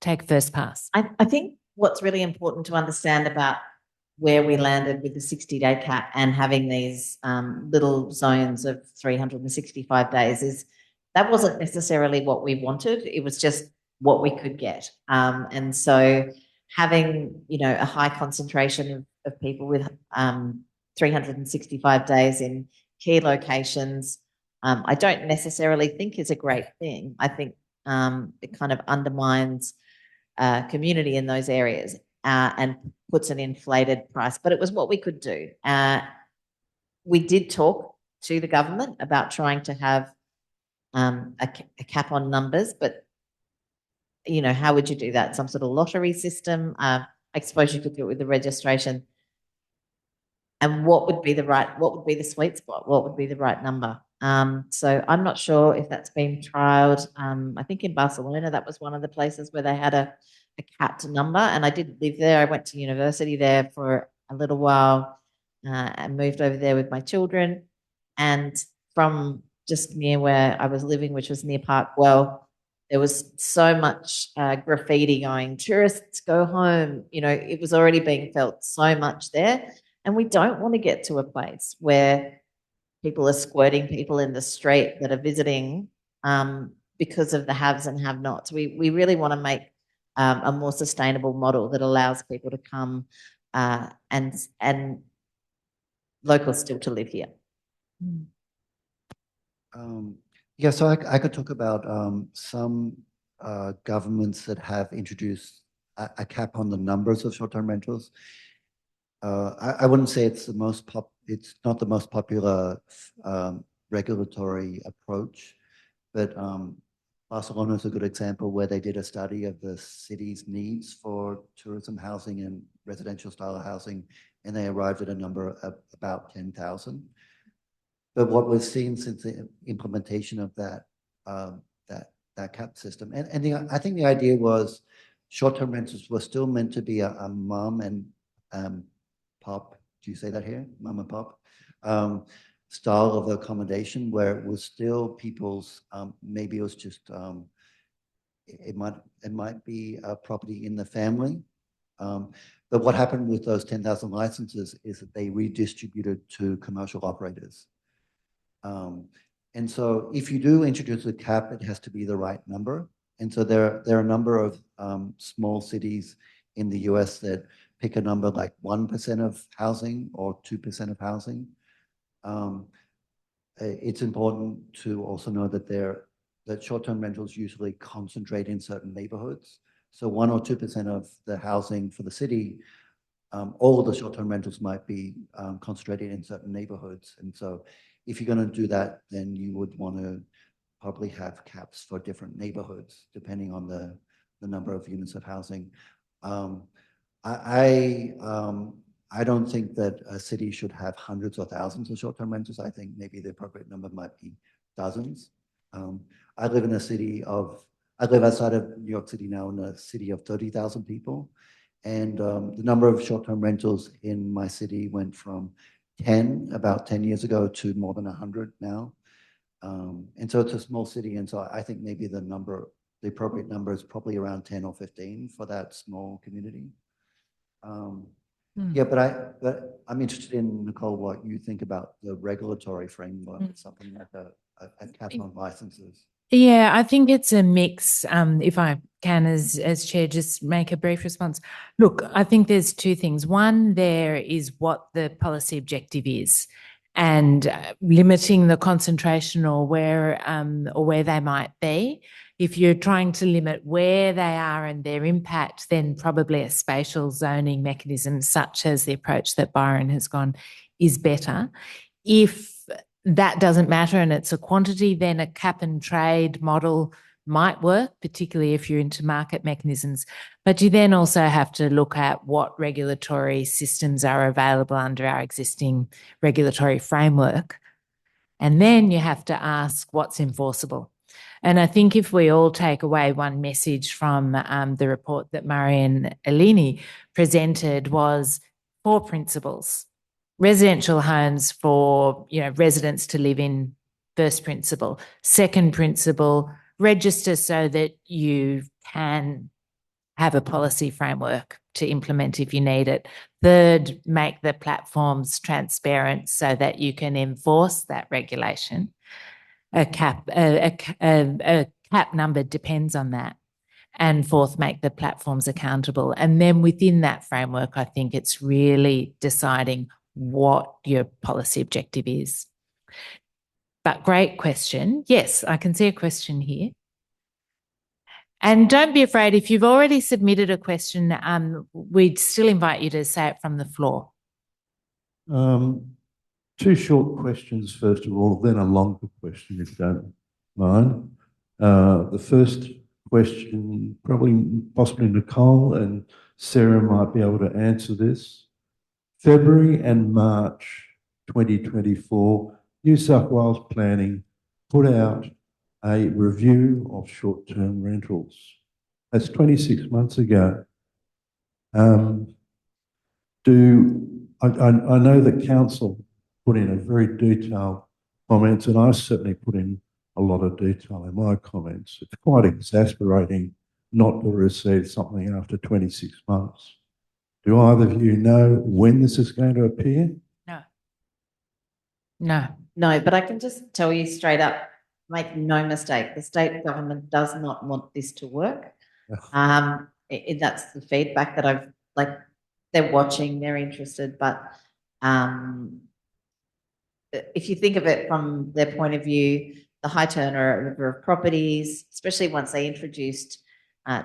take first pass. I think what's really important to understand about where we landed with the 60-day cap and having these little zones of 365 days is that wasn't necessarily what we wanted. It was just what we could get. And so having, a high concentration of people with 365 days in key locations, I don't necessarily think is a great thing. I think it kind of undermines community in those areas and puts an inflated price, but it was what we could do. We did talk to the government about trying to have a cap on numbers, but how would you do that? Some sort of lottery system? I suppose you could do it with the registration. And what would be the sweet spot? What would be the right number? So I'm not sure if that's been trialed. I think in Barcelona, that was one of the places where they had a capped number, and I did live there. I went to university there for a little while and moved over there with my children. And from just near where I was living, which was near Park Well, there was so much graffiti going, tourists go home. You know, it was already being felt so much there. And we don't want to get to a place where people are squirting people in the street that are visiting because of the haves and have-nots. We really want to make a more sustainable model that allows people to come and locals still to live here. Yeah, so I could talk about some governments that have introduced a cap on the numbers of short-term rentals. I wouldn't say it's it's not the most popular regulatory approach, but Barcelona is a good example where they did a study of the city's needs for tourism housing and residential style housing, and they arrived at a number of about 10,000. But what we've seen since the implementation of that cap system, I think the idea was short-term rentals were still meant to be a mum and pop, do you say that here? Mum and pop style of accommodation where it was still people's, maybe it was just, it might be a property in the family. But what happened with those 10,000 licenses is that they redistributed to commercial operators. And so if you do introduce a cap, it has to be the right number. And so there are a number of small cities in the US that pick a number like 1% of housing or 2% of housing. It's important to also know that short-term rentals usually concentrate in certain neighborhoods. So 1 or 2% of the housing for the city, all of the short-term rentals might be concentrated in certain neighborhoods. And so if you're going to do that, then you would want to probably have caps for different neighborhoods, depending on the number of units of housing. I don't think that a city should have hundreds or thousands of short-term rentals. I think maybe the appropriate number might be dozens. I live outside of New York City now in a city of 30,000 people. And the number of short-term rentals in my city went from 10 about 10 years ago to more than 100 now. And so it's a small city. And so I think maybe the appropriate number is probably around 10 or 15 for that small community. Yeah, but I'm interested in, Nicole, what you think about the regulatory framework, something like a cap on licenses. Yeah, I think it's a mix. If I can, as chair, just make a brief response. Look, I think there's two things. One, there is what the policy objective is, and limiting the concentration or where they might be. If you're trying to limit where they are and their impact, then probably a spatial zoning mechanism, such as the approach that Byron has gone, is better. If that doesn't matter and it's a quantity, then a cap and trade model might work, particularly if you're into market mechanisms. But you then also have to look at what regulatory systems are available under our existing regulatory framework. And then you have to ask what's enforceable. And I think if we all take away one message from the report that Murray and Aline presented, was 4 principles. Residential homes for residents to live in, first principle. Second principle, register so that you can have a policy framework to implement if you need it. Third, make the platforms transparent so that you can enforce that regulation. A cap number depends on that. And fourth, make the platforms accountable. And then within that framework, I think it's really deciding what your policy objective is. But great question. Yes, I can see a question here. And don't be afraid, if you've already submitted a question, we'd still invite you to say it from the floor. 2 short questions, first of all, then a longer question, if you don't mind. The first question, possibly Nicole and Sarah might be able to answer this. February and March 2024, New South Wales Planning put out a review of short-term rentals. That's 26 months ago. I know that council put in a very detailed comments, and I certainly put in a lot of detail in my comments. It's quite exasperating not to receive something after 26 months. Do either of you know when this is going to appear? No. No. No, but I can just tell you straight up, make no mistake, the state government does not want this to work. That's the feedback that I've, like, they're watching, they're interested, but if you think of it from their point of view, the high turnover of properties, especially once they introduced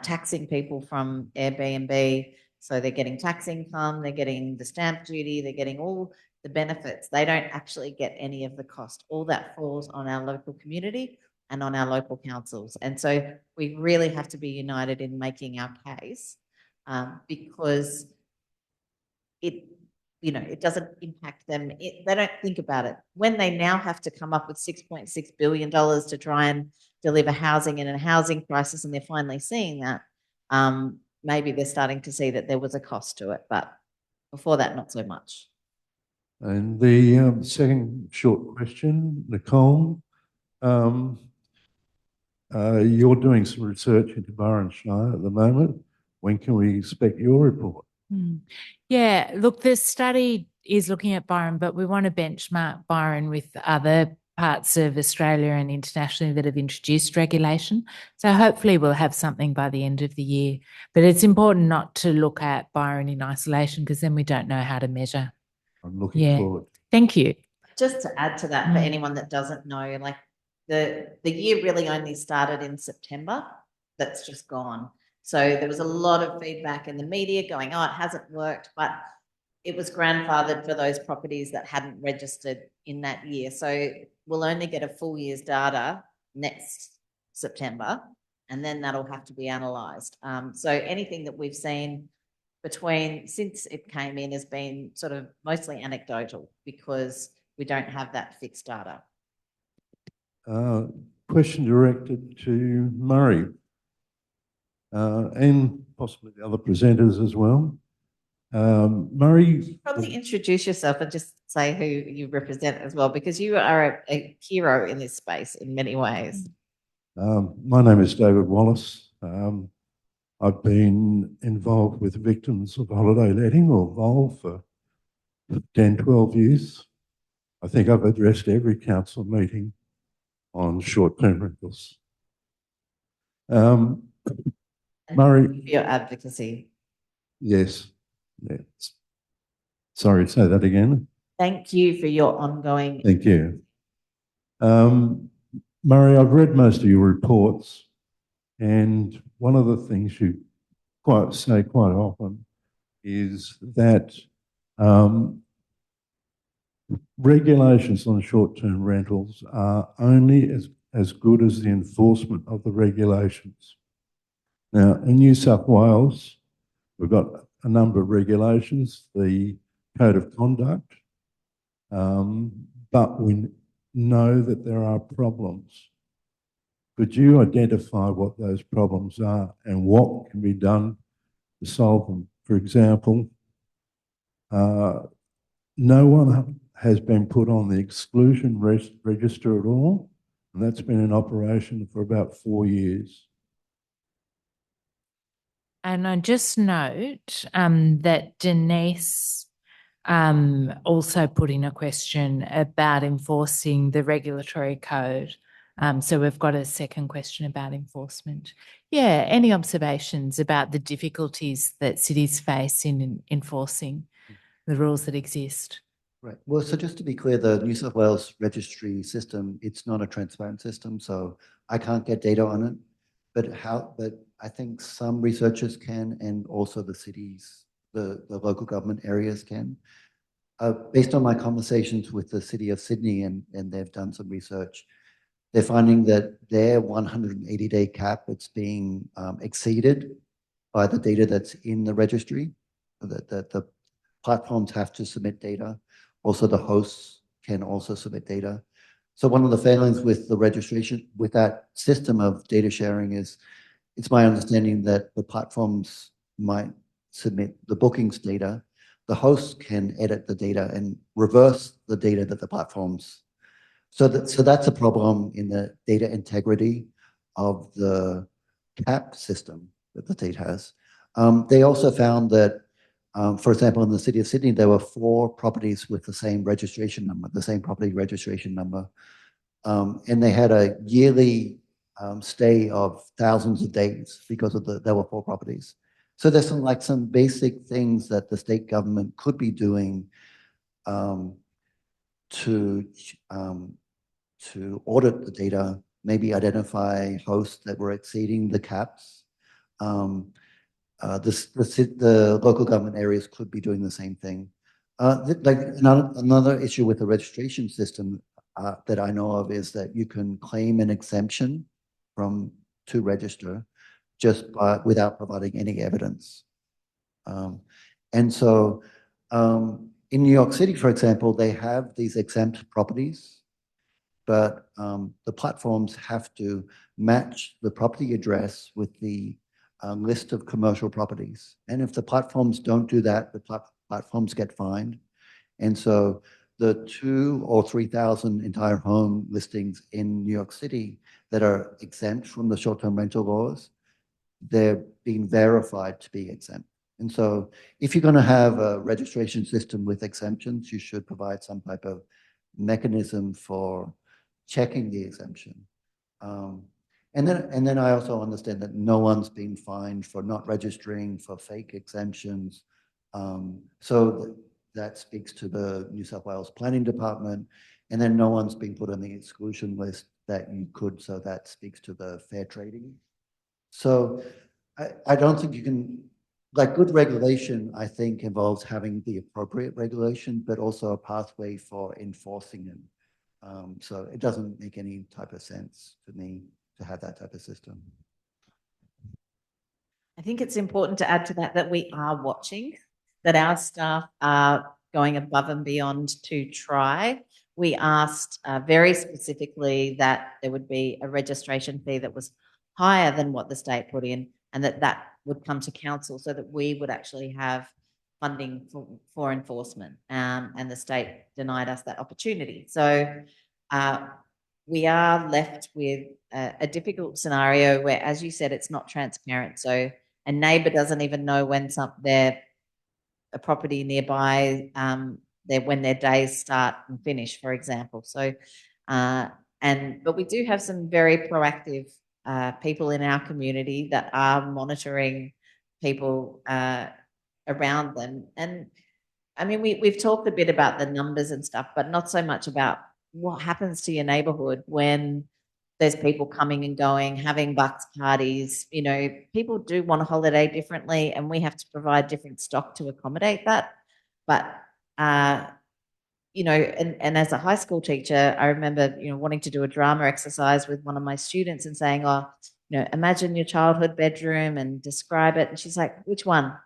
taxing people from Airbnb, so they're getting tax income, they're getting the stamp duty, they're getting all the benefits. They don't actually get any of the cost. All that falls on our local community and on our local councils. And so we really have to be united in making our case because it doesn't impact them. They don't think about it. When they now have to come up with $6.6 billion to try and deliver housing in a housing crisis, and they're finally seeing that, maybe they're starting to see that there was a cost to it, but before that, not so much. And the second short question, Nicole, you're doing some research into Byron Shire at the moment. When can we expect your report? Yeah, look, this study is looking at Byron, but we want to benchmark Byron with other parts of Australia and internationally that have introduced regulation. So hopefully we'll have something by the end of the year. But it's important not to look at Byron in isolation because then we don't know how to measure. I'm looking forward. Thank you. Just to add to that, for anyone that doesn't know, like the year really only started in September. That's just gone. So there was a lot of feedback in the media going, oh, it hasn't worked, but it was grandfathered for those properties that hadn't registered in that year. So we'll only get a full year's data next September, and then that'll have to be analysed. So anything that we've seen since it came in has been sort of mostly anecdotal because we don't have that fixed data. Question directed to Murray. And possibly the other presenters as well. Murray. Probably introduce yourself and just say who you represent as well, because you are a hero in this space in many ways. My name is David Wallace. I've been involved with victims of holiday letting, or VOL, for 10, 12 years. I think I've addressed every council meeting on short-term rentals. Murray. Your advocacy. Yes. Sorry, say that again. Thank you for your ongoing. Thank you. Murray, I've read most of your reports, and one of the things you say quite often is that regulations on short-term rentals are only as good as the enforcement of the regulations. Now, in New South Wales, we've got a number of regulations, the Code of Conduct, but we know that there are problems. Could you identify what those problems are and what can be done to solve them? For example, no one has been put on the exclusion register at all, and that's been in operation for about 4 years. And I just note that Denise also put in a question about enforcing the regulatory code. So we've got a second question about enforcement. Yeah, any observations about the difficulties that cities face in enforcing the rules that exist? Right. Well, so just to be clear, the New South Wales registry system, it's not a transparent system, so I can't get data on it. But I think some researchers can, and also the cities, the local government areas can. Based on my conversations with the City of Sydney, and they've done some research, they're finding that their 180-day cap, it's being exceeded by the data that's in the registry, that the platforms have to submit data. Also, the hosts can also submit data. So one of the failings with the registration, with that system of data sharing is, it's my understanding that the platforms might submit the bookings data. The host can edit the data and reverse the data that the platforms. So that's a problem in the data integrity of the CAP system that the state has. They also found that, for example, in the city of Sydney, there were 4 properties with the same registration number, the same property registration number. And they had a yearly stay of thousands of days because of there were 4 properties. So there's some basic things that the state government could be doing to audit the data, maybe identify hosts that were exceeding the caps. The local government areas could be doing the same thing. Like another issue with the registration system that I know of is that you can claim an exemption to register just without providing any evidence. And so in New York City, for example, they have these exempt properties, but the platforms have to match the property address with the list of commercial properties. And if the platforms don't do that, the platforms get fined. And so the 2,000 or 3,000 entire home listings in New York City that are exempt from the short-term rental laws, they're being verified to be exempt. And so if you're going to have a registration system with exemptions, you should provide some type of mechanism for checking the exemption. And then I also understand that no one's being fined for not registering for fake exemptions. So that speaks to the New South Wales Planning Department. And then no one's being put on the exclusion list that you could, so that speaks to the fair trading. So I don't think you can, like, good regulation, I think, involves having the appropriate regulation, but also a pathway for enforcing it. So it doesn't make any type of sense for me to have that type of system. I think it's important to add to that we are watching, that our staff are going above and beyond to try. We asked very specifically that there would be a registration fee that was higher than what the state put in, and that would come to council so that we would actually have funding for enforcement. And the state denied us that opportunity. So we are left with a difficult scenario where, as you said, it's not transparent. So a neighbour doesn't even know when a property nearby, when their days start and finish, for example. So, but we do have some very proactive people in our community that are monitoring people around them. And I mean, we've talked a bit about the numbers and stuff, but not so much about what happens to your neighborhood when there's people coming and going, having bucks parties. You know, people do want a holiday differently, and we have to provide different stock to accommodate that. But, you know, and as a high school teacher, I remember, you know, wanting to do a drama exercise with one of my students and saying, oh, you know, imagine your childhood bedroom and describe it. And she's like, which one?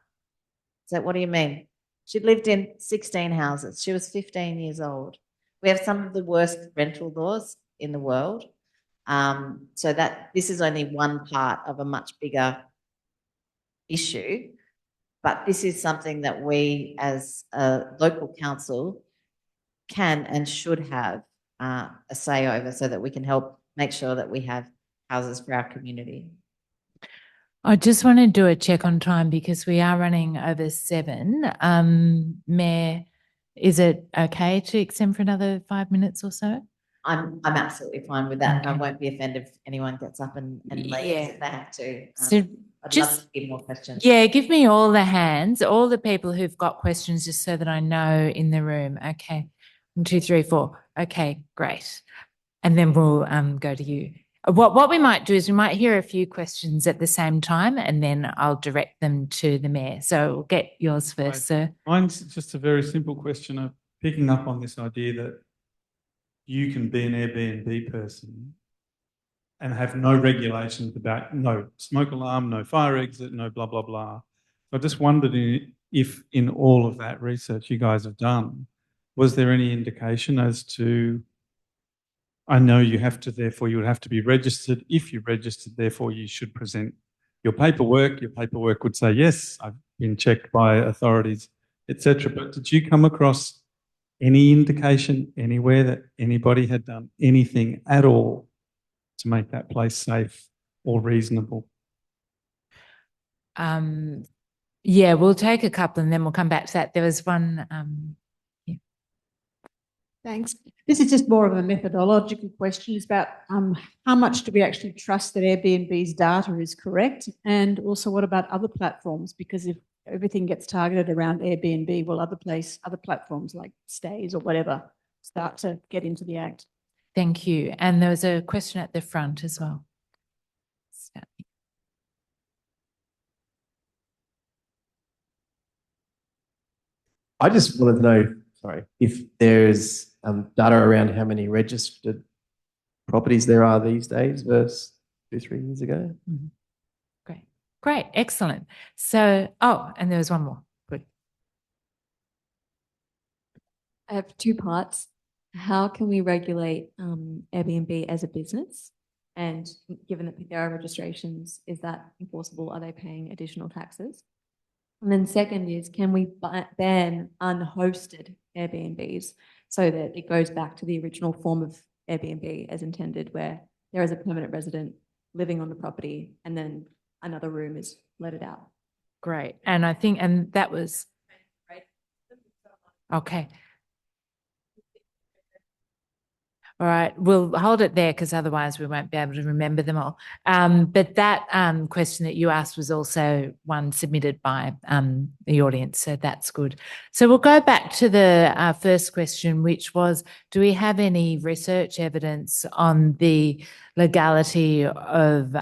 It's like, what do you mean? She'd lived in 16 houses. She was 15 years old. We have some of the worst rental laws in the world. So that this is only one part of a much bigger issue, but this is something that we as a local council can and should have a say over, so that we can help make sure that we have houses for our community. I just want to do a check on time because we are running over 7. Mayor, is it okay to extend for another 5 minutes or so? I'm absolutely fine with that. Okay. I won't be offended if anyone gets up and leaves if they have to. So I'd just love to give more questions. Yeah, give me all the hands, all the people who've got questions, just so that I know in the room. Okay, 1, 2, 3, 4. Okay, great. And then we'll go to you. What we might do is we might hear a few questions at the same time, and then I'll direct them to the mayor. So we'll get yours first, sir. Mine's just a very simple question of picking up on this idea that you can be an Airbnb person and have no regulations about no smoke alarm, no fire exit, no blah, blah, blah. So I just wondered if in all of that research you guys have done, was there any indication as to, I know you have to, therefore you would have to be registered. If you're registered, therefore you should present your paperwork. Your paperwork would say, yes, I've been checked by authorities, etc. But did you come across any indication anywhere that anybody had done anything at all to make that place safe or reasonable? Yeah, we'll take a couple and then we'll come back to that. There was one. Thanks. This is just more of a methodological question. It's about how much do we actually trust that Airbnb's data is correct? And also, what about other platforms? Because if everything gets targeted around Airbnb, will other platforms like Stays or whatever start to get into the act? Thank you. And there was a question at the front as well. I just wanted to know, sorry, if there's data around how many registered properties there are these days versus 2-3 years ago. Mm-hmm. Great, excellent. So, and there was one more. Good. I have 2 parts. How can we regulate Airbnb as a business? And given that there are registrations, is that enforceable? Are they paying additional taxes? And then second is, can we ban unhosted Airbnbs so that it goes back to the original form of Airbnb as intended, where there is a permanent resident living on the property and then another room is letted out? Great. And I think, and that was, okay. All right, we'll hold it there because otherwise we won't be able to remember them all. But that question that you asked was also one submitted by the audience, so that's good. So we'll go back to the first question, which was, do we have any research evidence on the legality of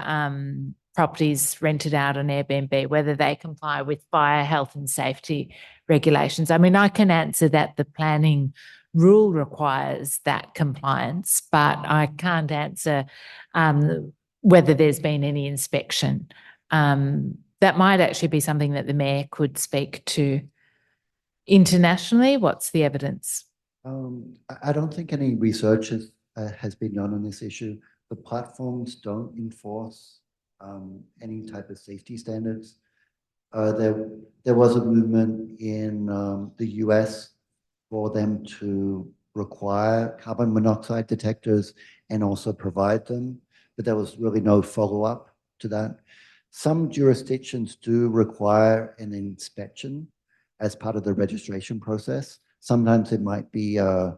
properties rented out on Airbnb, whether they comply with fire, health and safety regulations? I mean, I can answer that the planning rule requires that compliance, but I can't answer whether there's been any inspection. That might actually be something that the Mayor could speak to. Internationally, what's the evidence? I don't think any research has been done on this issue. The platforms don't enforce any type of safety standards. There was a movement in the US for them to require carbon monoxide detectors and also provide them, but there was really no follow-up to that. Some jurisdictions do require an inspection as part of the registration process. Sometimes it might be an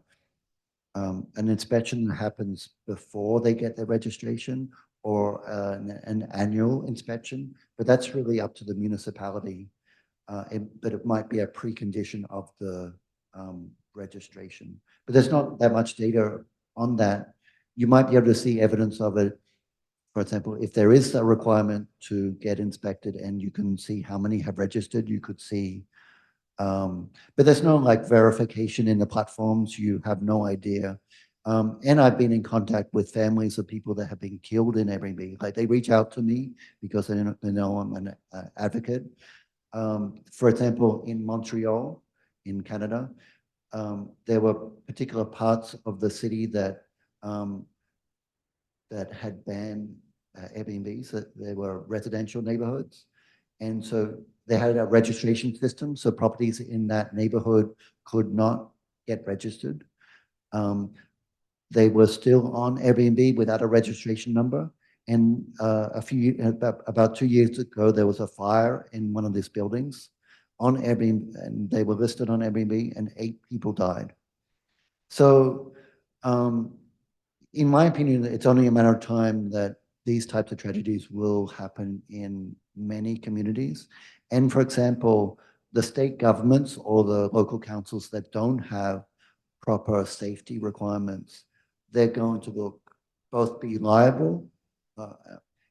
inspection that happens before they get their registration, or an annual inspection, but that's really up to the municipality. But it might be a precondition of the registration, but there's not that much data on that. You might be able to see evidence of it. For example, if there is a requirement to get inspected and you can see how many have registered, you could see, but there's no like verification in the platforms. You have no idea. And I've been in contact with families of people that have been killed in Airbnb. Like, they reach out to me because they know I'm an advocate. For example, in Montreal, in Canada, there were particular parts of the city that had banned Airbnbs, that they were residential neighborhoods. And so they had a registration system, so properties in that neighborhood could not get registered. They were still on Airbnb without a registration number. And about 2 years ago, there was a fire in one of these buildings on Airbnb, and they were listed on Airbnb, and 8 people died. So in my opinion, it's only a matter of time that these types of tragedies will happen in many communities. And for example, the state governments or the local councils that don't have proper safety requirements, they're going to both be liable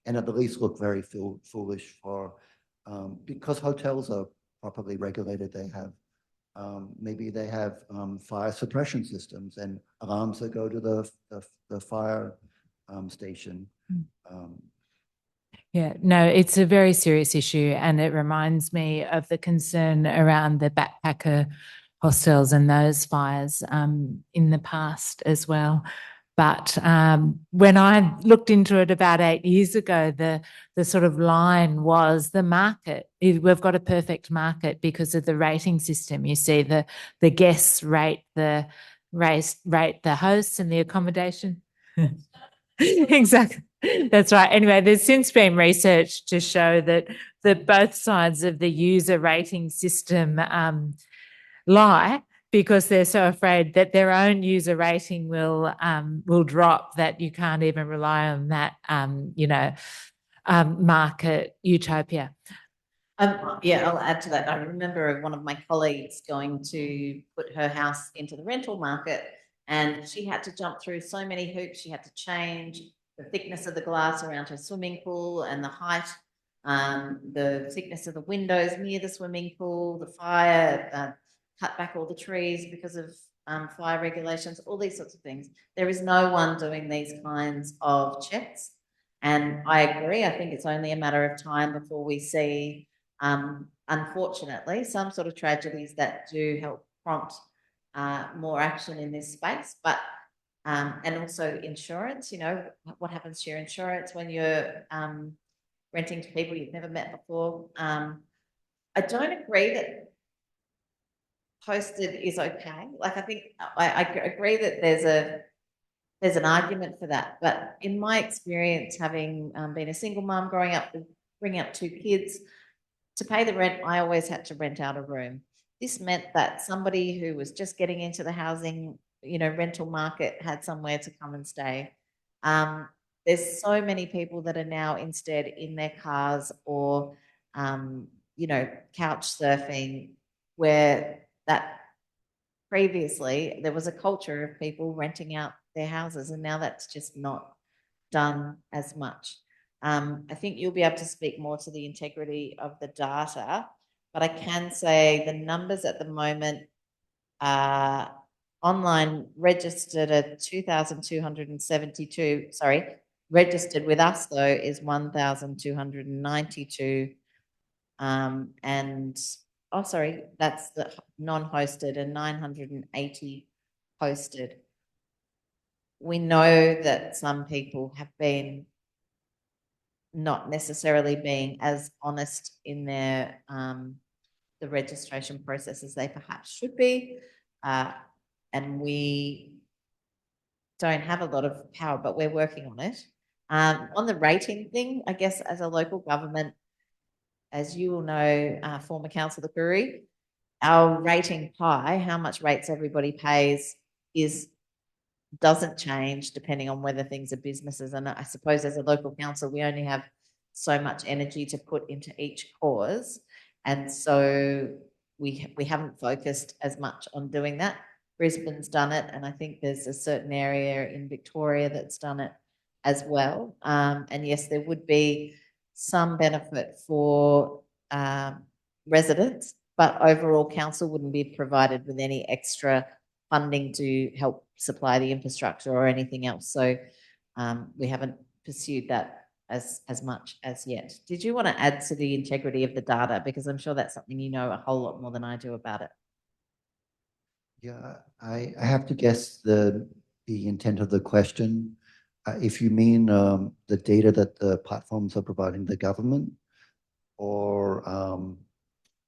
and at the least look very foolish for, because hotels are properly regulated. They have, maybe they have fire suppression systems and alarms that go to the fire station. Yeah, no, it's a very serious issue, and it reminds me of the concern around the backpacker hostels and those fires in the past as well. But when I looked into it about 8 years ago, the sort of line was the market. We've got a perfect market because of the rating system. You see the guests rate the hosts and the accommodation. Exactly. That's right. Anyway, there's since been research to show that both sides of the user rating system lie, because they're so afraid that their own user rating will drop, that you can't even rely on that market utopia. Yeah, I'll add to that. I remember one of my colleagues going to put her house into the rental market, and she had to jump through so many hoops. She had to change the thickness of the glass around her swimming pool and the height, the thickness of the windows near the swimming pool, the fire, cut back all the trees because of fire regulations, all these sorts of things. There is no one doing these kinds of checks. And I agree. I think it's only a matter of time before we see, unfortunately, some sort of tragedies that do help prompt more action in this space. But and also insurance, what happens to your insurance when you're renting to people you've never met before? I don't agree that hosted is okay. Like, I think I agree that there's an argument for that. But in my experience, having been a single mum, growing up, bringing up 2 kids, to pay the rent, I always had to rent out a room. This meant that somebody who was just getting into the housing, rental market had somewhere to come and stay. There's so many people that are now instead in their cars or, couch surfing, where that previously there was a culture of people renting out their houses, and now that's just not done as much. I think you'll be able to speak more to the integrity of the data, but I can say the numbers at the moment are online registered at 2,272, registered with us though is 1,292. That's the non-hosted, and 980 hosted. We know that some people have been not necessarily being as honest in their the registration process as they perhaps should be, and we don't have a lot of power, but we're working on it. On the rating thing, I guess as a local government, as you will know, former councillor Gurran, our rating pie, how much rates everybody pays, doesn't change depending on whether things are businesses. And I suppose as a local council, we only have so much energy to put into each cause. And so we haven't focused as much on doing that. Brisbane's done it, and I think there's a certain area in Victoria that's done it as well. And yes, there would be some benefit for residents, but overall council wouldn't be provided with any extra funding to help supply the infrastructure or anything else. So we haven't pursued that as much as yet. Did you want to add to the integrity of the data? Because I'm sure that's something you know a whole lot more than I do about it. Yeah, I have to guess the intent of the question. If you mean the data that the platforms are providing the government, or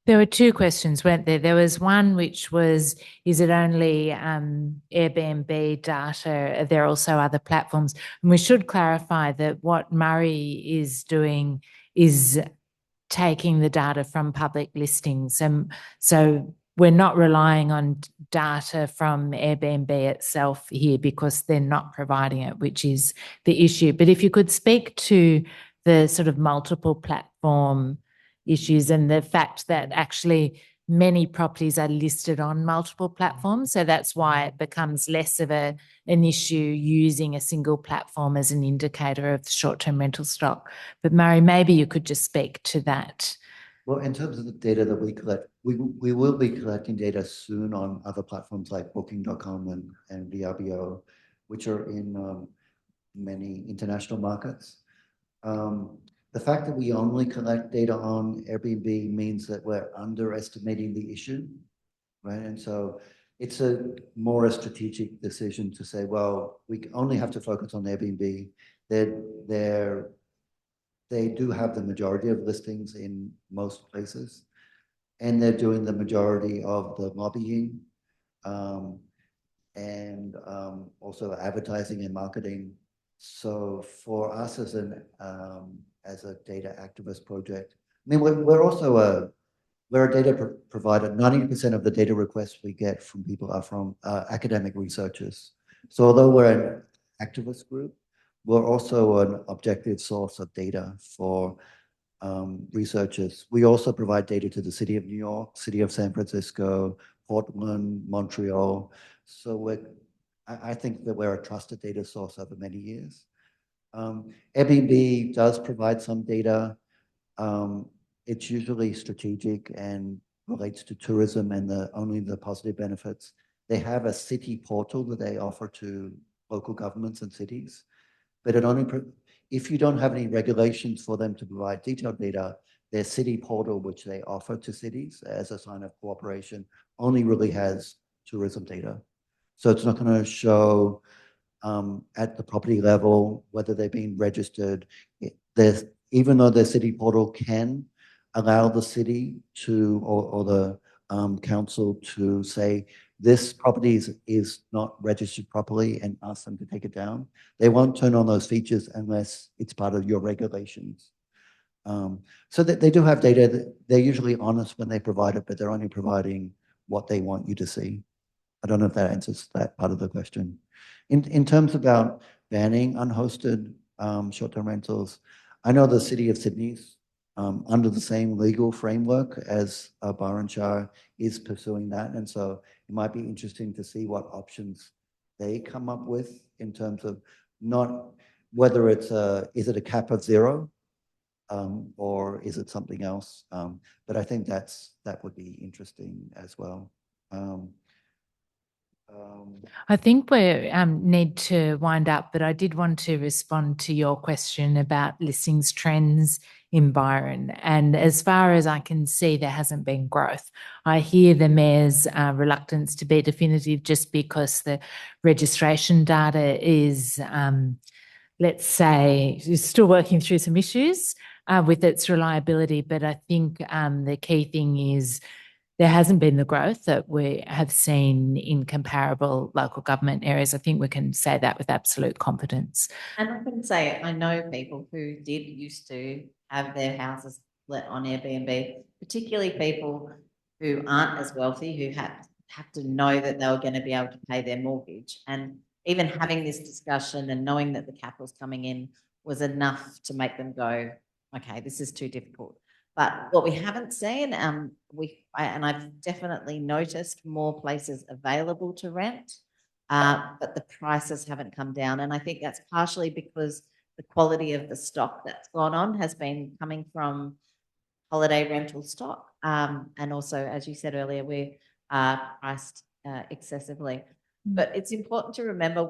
there were 2 questions, weren't there? There was one which was, is it only Airbnb data? Are there also other platforms? And we should clarify that what Murray is doing is taking the data from public listings. So we're not relying on data from Airbnb itself here because they're not providing it, which is the issue. But if you could speak to the sort of multiple platform issues and the fact that actually many properties are listed on multiple platforms. So that's why it becomes less of an issue using a single platform as an indicator of the short-term rental stock. But Murray, maybe you could just speak to that. Well, in terms of the data that we collect, we will be collecting data soon on other platforms like Booking.com and VRBO, which are in many international markets. The fact that we only collect data on Airbnb means that we're underestimating the issue. right? And so it's a more a strategic decision to say, well, we only have to focus on Airbnb. They do have the majority of listings in most places, and they're doing the majority of the lobbying, and also advertising and marketing. So for us as a data activist project, I mean, we're also we're a data provider. 90% of the data requests we get from people are from academic researchers. So although we're an activist group, we're also an objective source of data for researchers. We also provide data to the City of New York, City of San Francisco, Portland, Montreal. So I think that we're a trusted data source over many years. Airbnb does provide some data. It's usually strategic and relates to tourism and only the positive benefits. They have a city portal that they offer to local governments and cities, but it only, if you don't have any regulations for them to provide detailed data, their city portal, which they offer to cities as a sign of cooperation, only really has tourism data. So it's not going to show at the property level whether they're being registered. Even though their city portal can allow the city to, or the council to say, this property is not registered properly and ask them to take it down. They won't turn on those features unless it's part of your regulations. So that they do have data. They're usually honest when they provide it, but they're only providing what they want you to see. I don't know if that answers that part of the question. In terms about banning unhosted short-term rentals, I know the City of Sydney's under the same legal framework as Byron Shire is pursuing that. And so it might be interesting to see what options they come up with in terms of not whether it's is it a cap of 0 or is it something else? But I think that would be interesting as well. I think we need to wind up, but I did want to respond to your question about listings trends in Byron. And as far as I can see, there hasn't been growth. I hear the Mayor's reluctance to be definitive just because the registration data is, let's say, is still working through some issues with its reliability. But I think the key thing is there hasn't been the growth that we have seen in comparable local government areas. I think we can say that with absolute confidence. And I can say I know people who did used to have their houses let on Airbnb, particularly people who aren't as wealthy, who have to know that they were going to be able to pay their mortgage. And even having this discussion and knowing that the capital's coming in was enough to make them go, okay, this is too difficult. But what we haven't seen, and I've definitely noticed more places available to rent, but the prices haven't come down. And I think that's partially because the quality of the stock that's gone on has been coming from holiday rental stock. And also, as you said earlier, we are priced excessively. But it's important to remember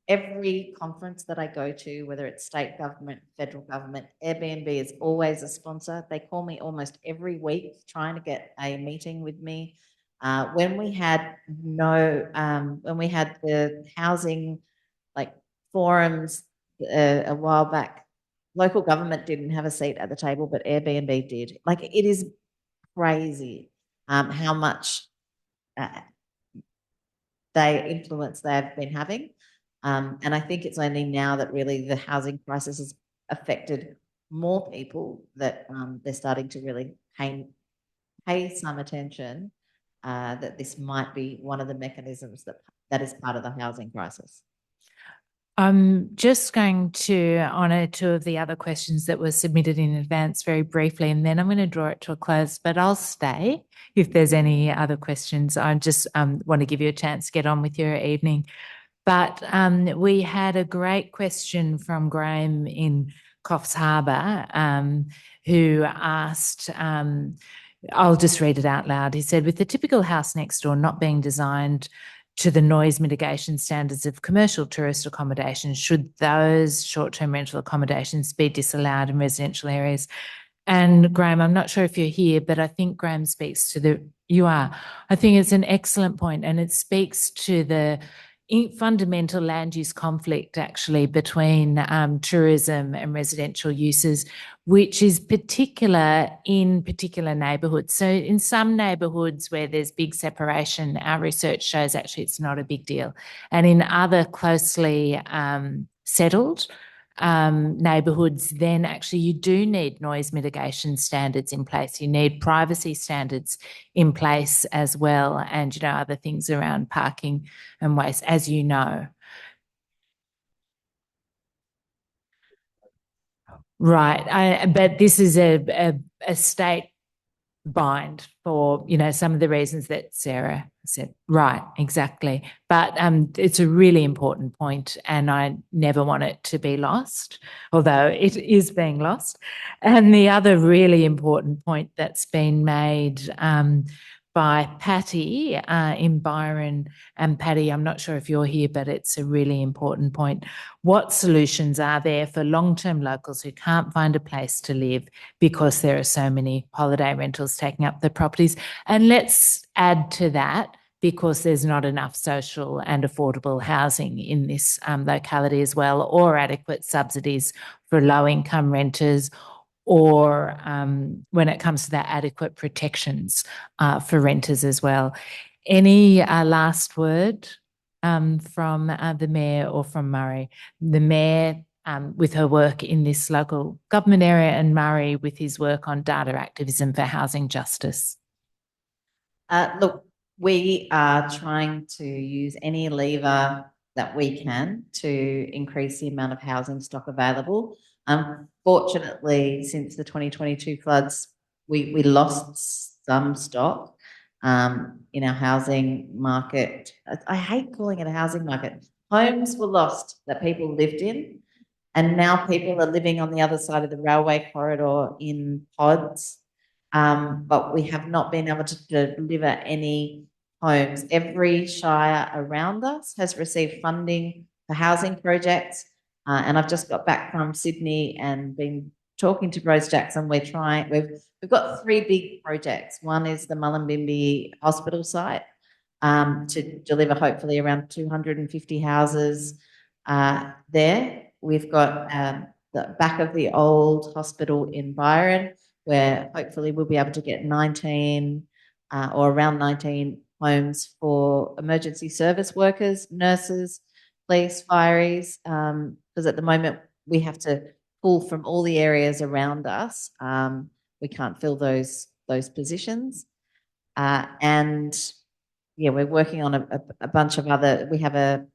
every conference that I go to, whether it's state government, federal government, Airbnb is always a sponsor. They call me almost every week trying to get a meeting with me. When we had the housing forums a while back, local government didn't have a seat at the table, but Airbnb did. It is crazy how much influence they've been having. And I think it's only now that really the housing crisis has affected more people that they're starting to really pay some attention that this might be one of the mechanisms that is part of the housing crisis. I'm just going to honour 2 of the other questions that were submitted in advance very briefly, and then I'm going to draw it to a close, but I'll stay if there's any other questions. I just want to give you a chance to get on with your evening. But we had a great question from Graham in Coffs Harbour who asked, I'll just read it out loud. He said, with the typical house next door not being designed to the noise mitigation standards of commercial tourist accommodation, should those short-term rental accommodations be disallowed in residential areas? And Graham, I'm not sure if you're here, but I think Graham speaks to the You are. I think it's an excellent point, and it speaks to the fundamental land use conflict actually between tourism and residential uses, which is particular in particular neighbourhoods. So in some neighbourhoods where there's big separation, our research shows actually it's not a big deal. And in other closely settled neighbourhoods, then actually you do need noise mitigation standards in place. You need privacy standards in place as well, and other things around parking and waste, as you know. Right, but this is a state bind for some of the reasons that Sarah said. Right, exactly. But it's a really important point, and I never want it to be lost, although it is being lost. And the other really important point that's been made by Patty in Byron, and Patty, I'm not sure if you're here, but it's a really important point. What solutions are there for long-term locals who can't find a place to live because there are so many holiday rentals taking up the properties? And let's add to that, because there's not enough social and affordable housing in this locality as well, or adequate subsidies for low-income renters, or when it comes to that, adequate protections for renters as well. Any last word from the Mayor or from Murray? The Mayor with her work in this local government area, and Murray with his work on data activism for housing justice. Look, we are trying to use any lever that we can to increase the amount of housing stock available. Fortunately, since the 2022 floods, we lost some stock in our housing market. I hate calling it a housing market. Homes were lost that people lived in, and now people are living on the other side of the railway corridor in pods. But we have not been able to deliver any homes. Every shire around us has received funding for housing projects. And I've just got back from Sydney and been talking to Rose Jackson. We've got 3 big projects. One is the Mullumbimby Hospital site to deliver hopefully around 250 houses there. We've got the back of the old hospital in Byron, where hopefully we'll be able to get 19 or around 19 homes for emergency service workers, nurses, police, fireys, because at the moment we have to pull from all the areas around us. We can't fill those positions. And yeah, we're working on a bunch of other, we have a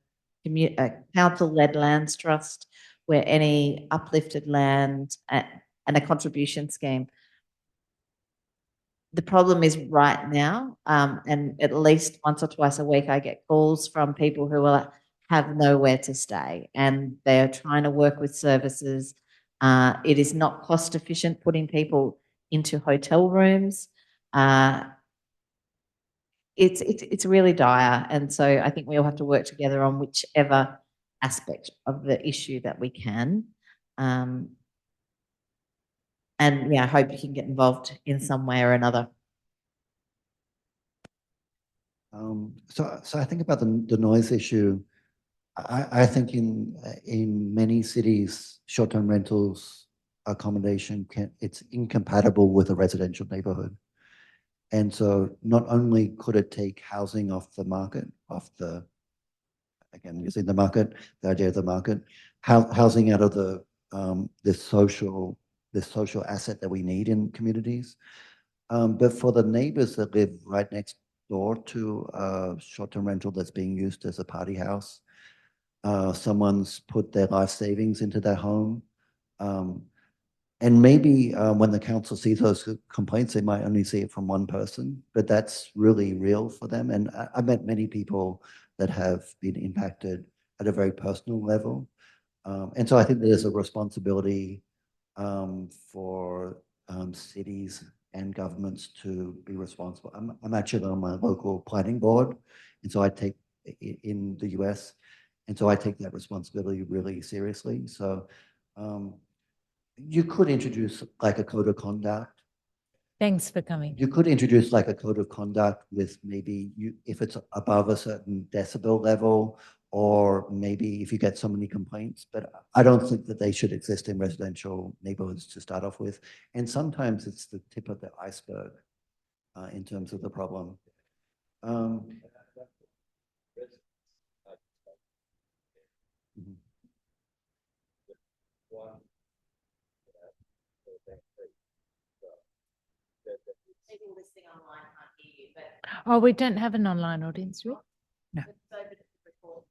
council-led lands trust where any uplifted land and a contribution scheme. The problem is right now, and at least once or twice a week, I get calls from people who have nowhere to stay, and they're trying to work with services. It is not cost efficient putting people into hotel rooms. It's really dire, and so I think we all have to work together on whichever aspect of the issue that we can. And yeah, I hope you can get involved in some way or another. So I think about the noise issue. I think in many cities, short-term rentals accommodation it's incompatible with a residential neighborhood. And so not only could it take housing off the market, again, using the market, the idea of the market, housing out of the this social asset that we need in communities. But for the neighbors that live right next door to a short-term rental that's being used as a party house, someone's put their life savings into their home. And maybe when the council sees those complaints, they might only see it from one person, but that's really real for them. And I've met many people that have been impacted at a very personal level. And so I think there's a responsibility for cities and governments to be responsible. I'm actually on my local planning board, and so I take in the US, and so I take that responsibility really seriously. So you could introduce like a code of conduct Thanks for coming. You could introduce like a code of conduct with maybe if it's above a certain decibel level, or maybe if you get so many complaints, but I don't think that they should exist in residential neighborhoods to start off with. And sometimes it's the tip of the iceberg in terms of the problem. People listening online can't hear you, but Oh, we don't have an online audience, do we? No. it's open to the report.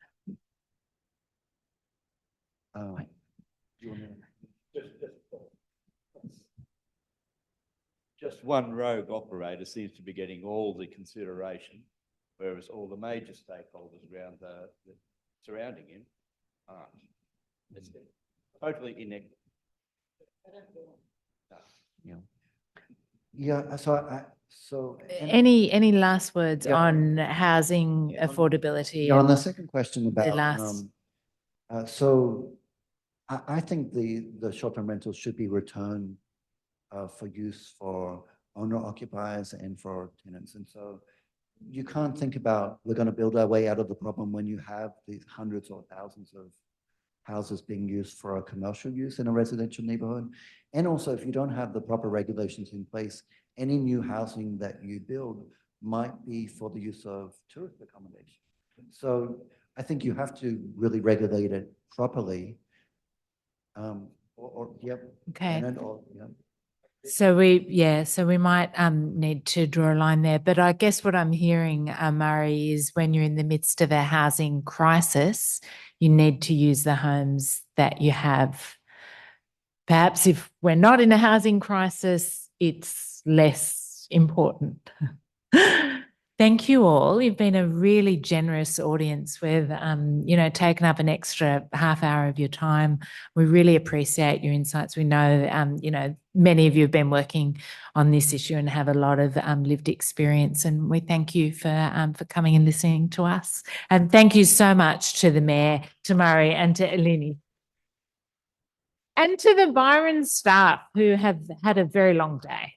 Do you want to- Just one rogue operator seems to be getting all the consideration, whereas all the major stakeholders around the surrounding him aren't. It's totally inequitable. Yeah, so Any last words Yeah. on housing affordability? yeah, on the and second question the about last? so I think the short-term rentals should be returned for use for owner occupiers and for tenants. And so you can't think about we're going to build our way out of the problem when you have these hundreds or thousands of houses being used for a commercial use in a residential neighborhood. And also, if you don't have the proper regulations in place, any new housing that you build might be for the use of tourist accommodation. So I think you have to really regulate it properly. Yep. Okay. Yeah. So we might need to draw a line there. But I guess what I'm hearing, Murray, is when you're in the midst of a housing crisis, you need to use the homes that you have. Perhaps if we're not in a housing crisis, it's less important. Thank you all. You've been a really generous audience with, taken up an extra half hour of your time. We really appreciate your insights. We know, many of you have been working on this issue and have a lot of lived experience, and we thank you for coming and listening to us. And thank you so much to the Mayor, to Murray and to Aline. And to the Byron staff who have had a very long day.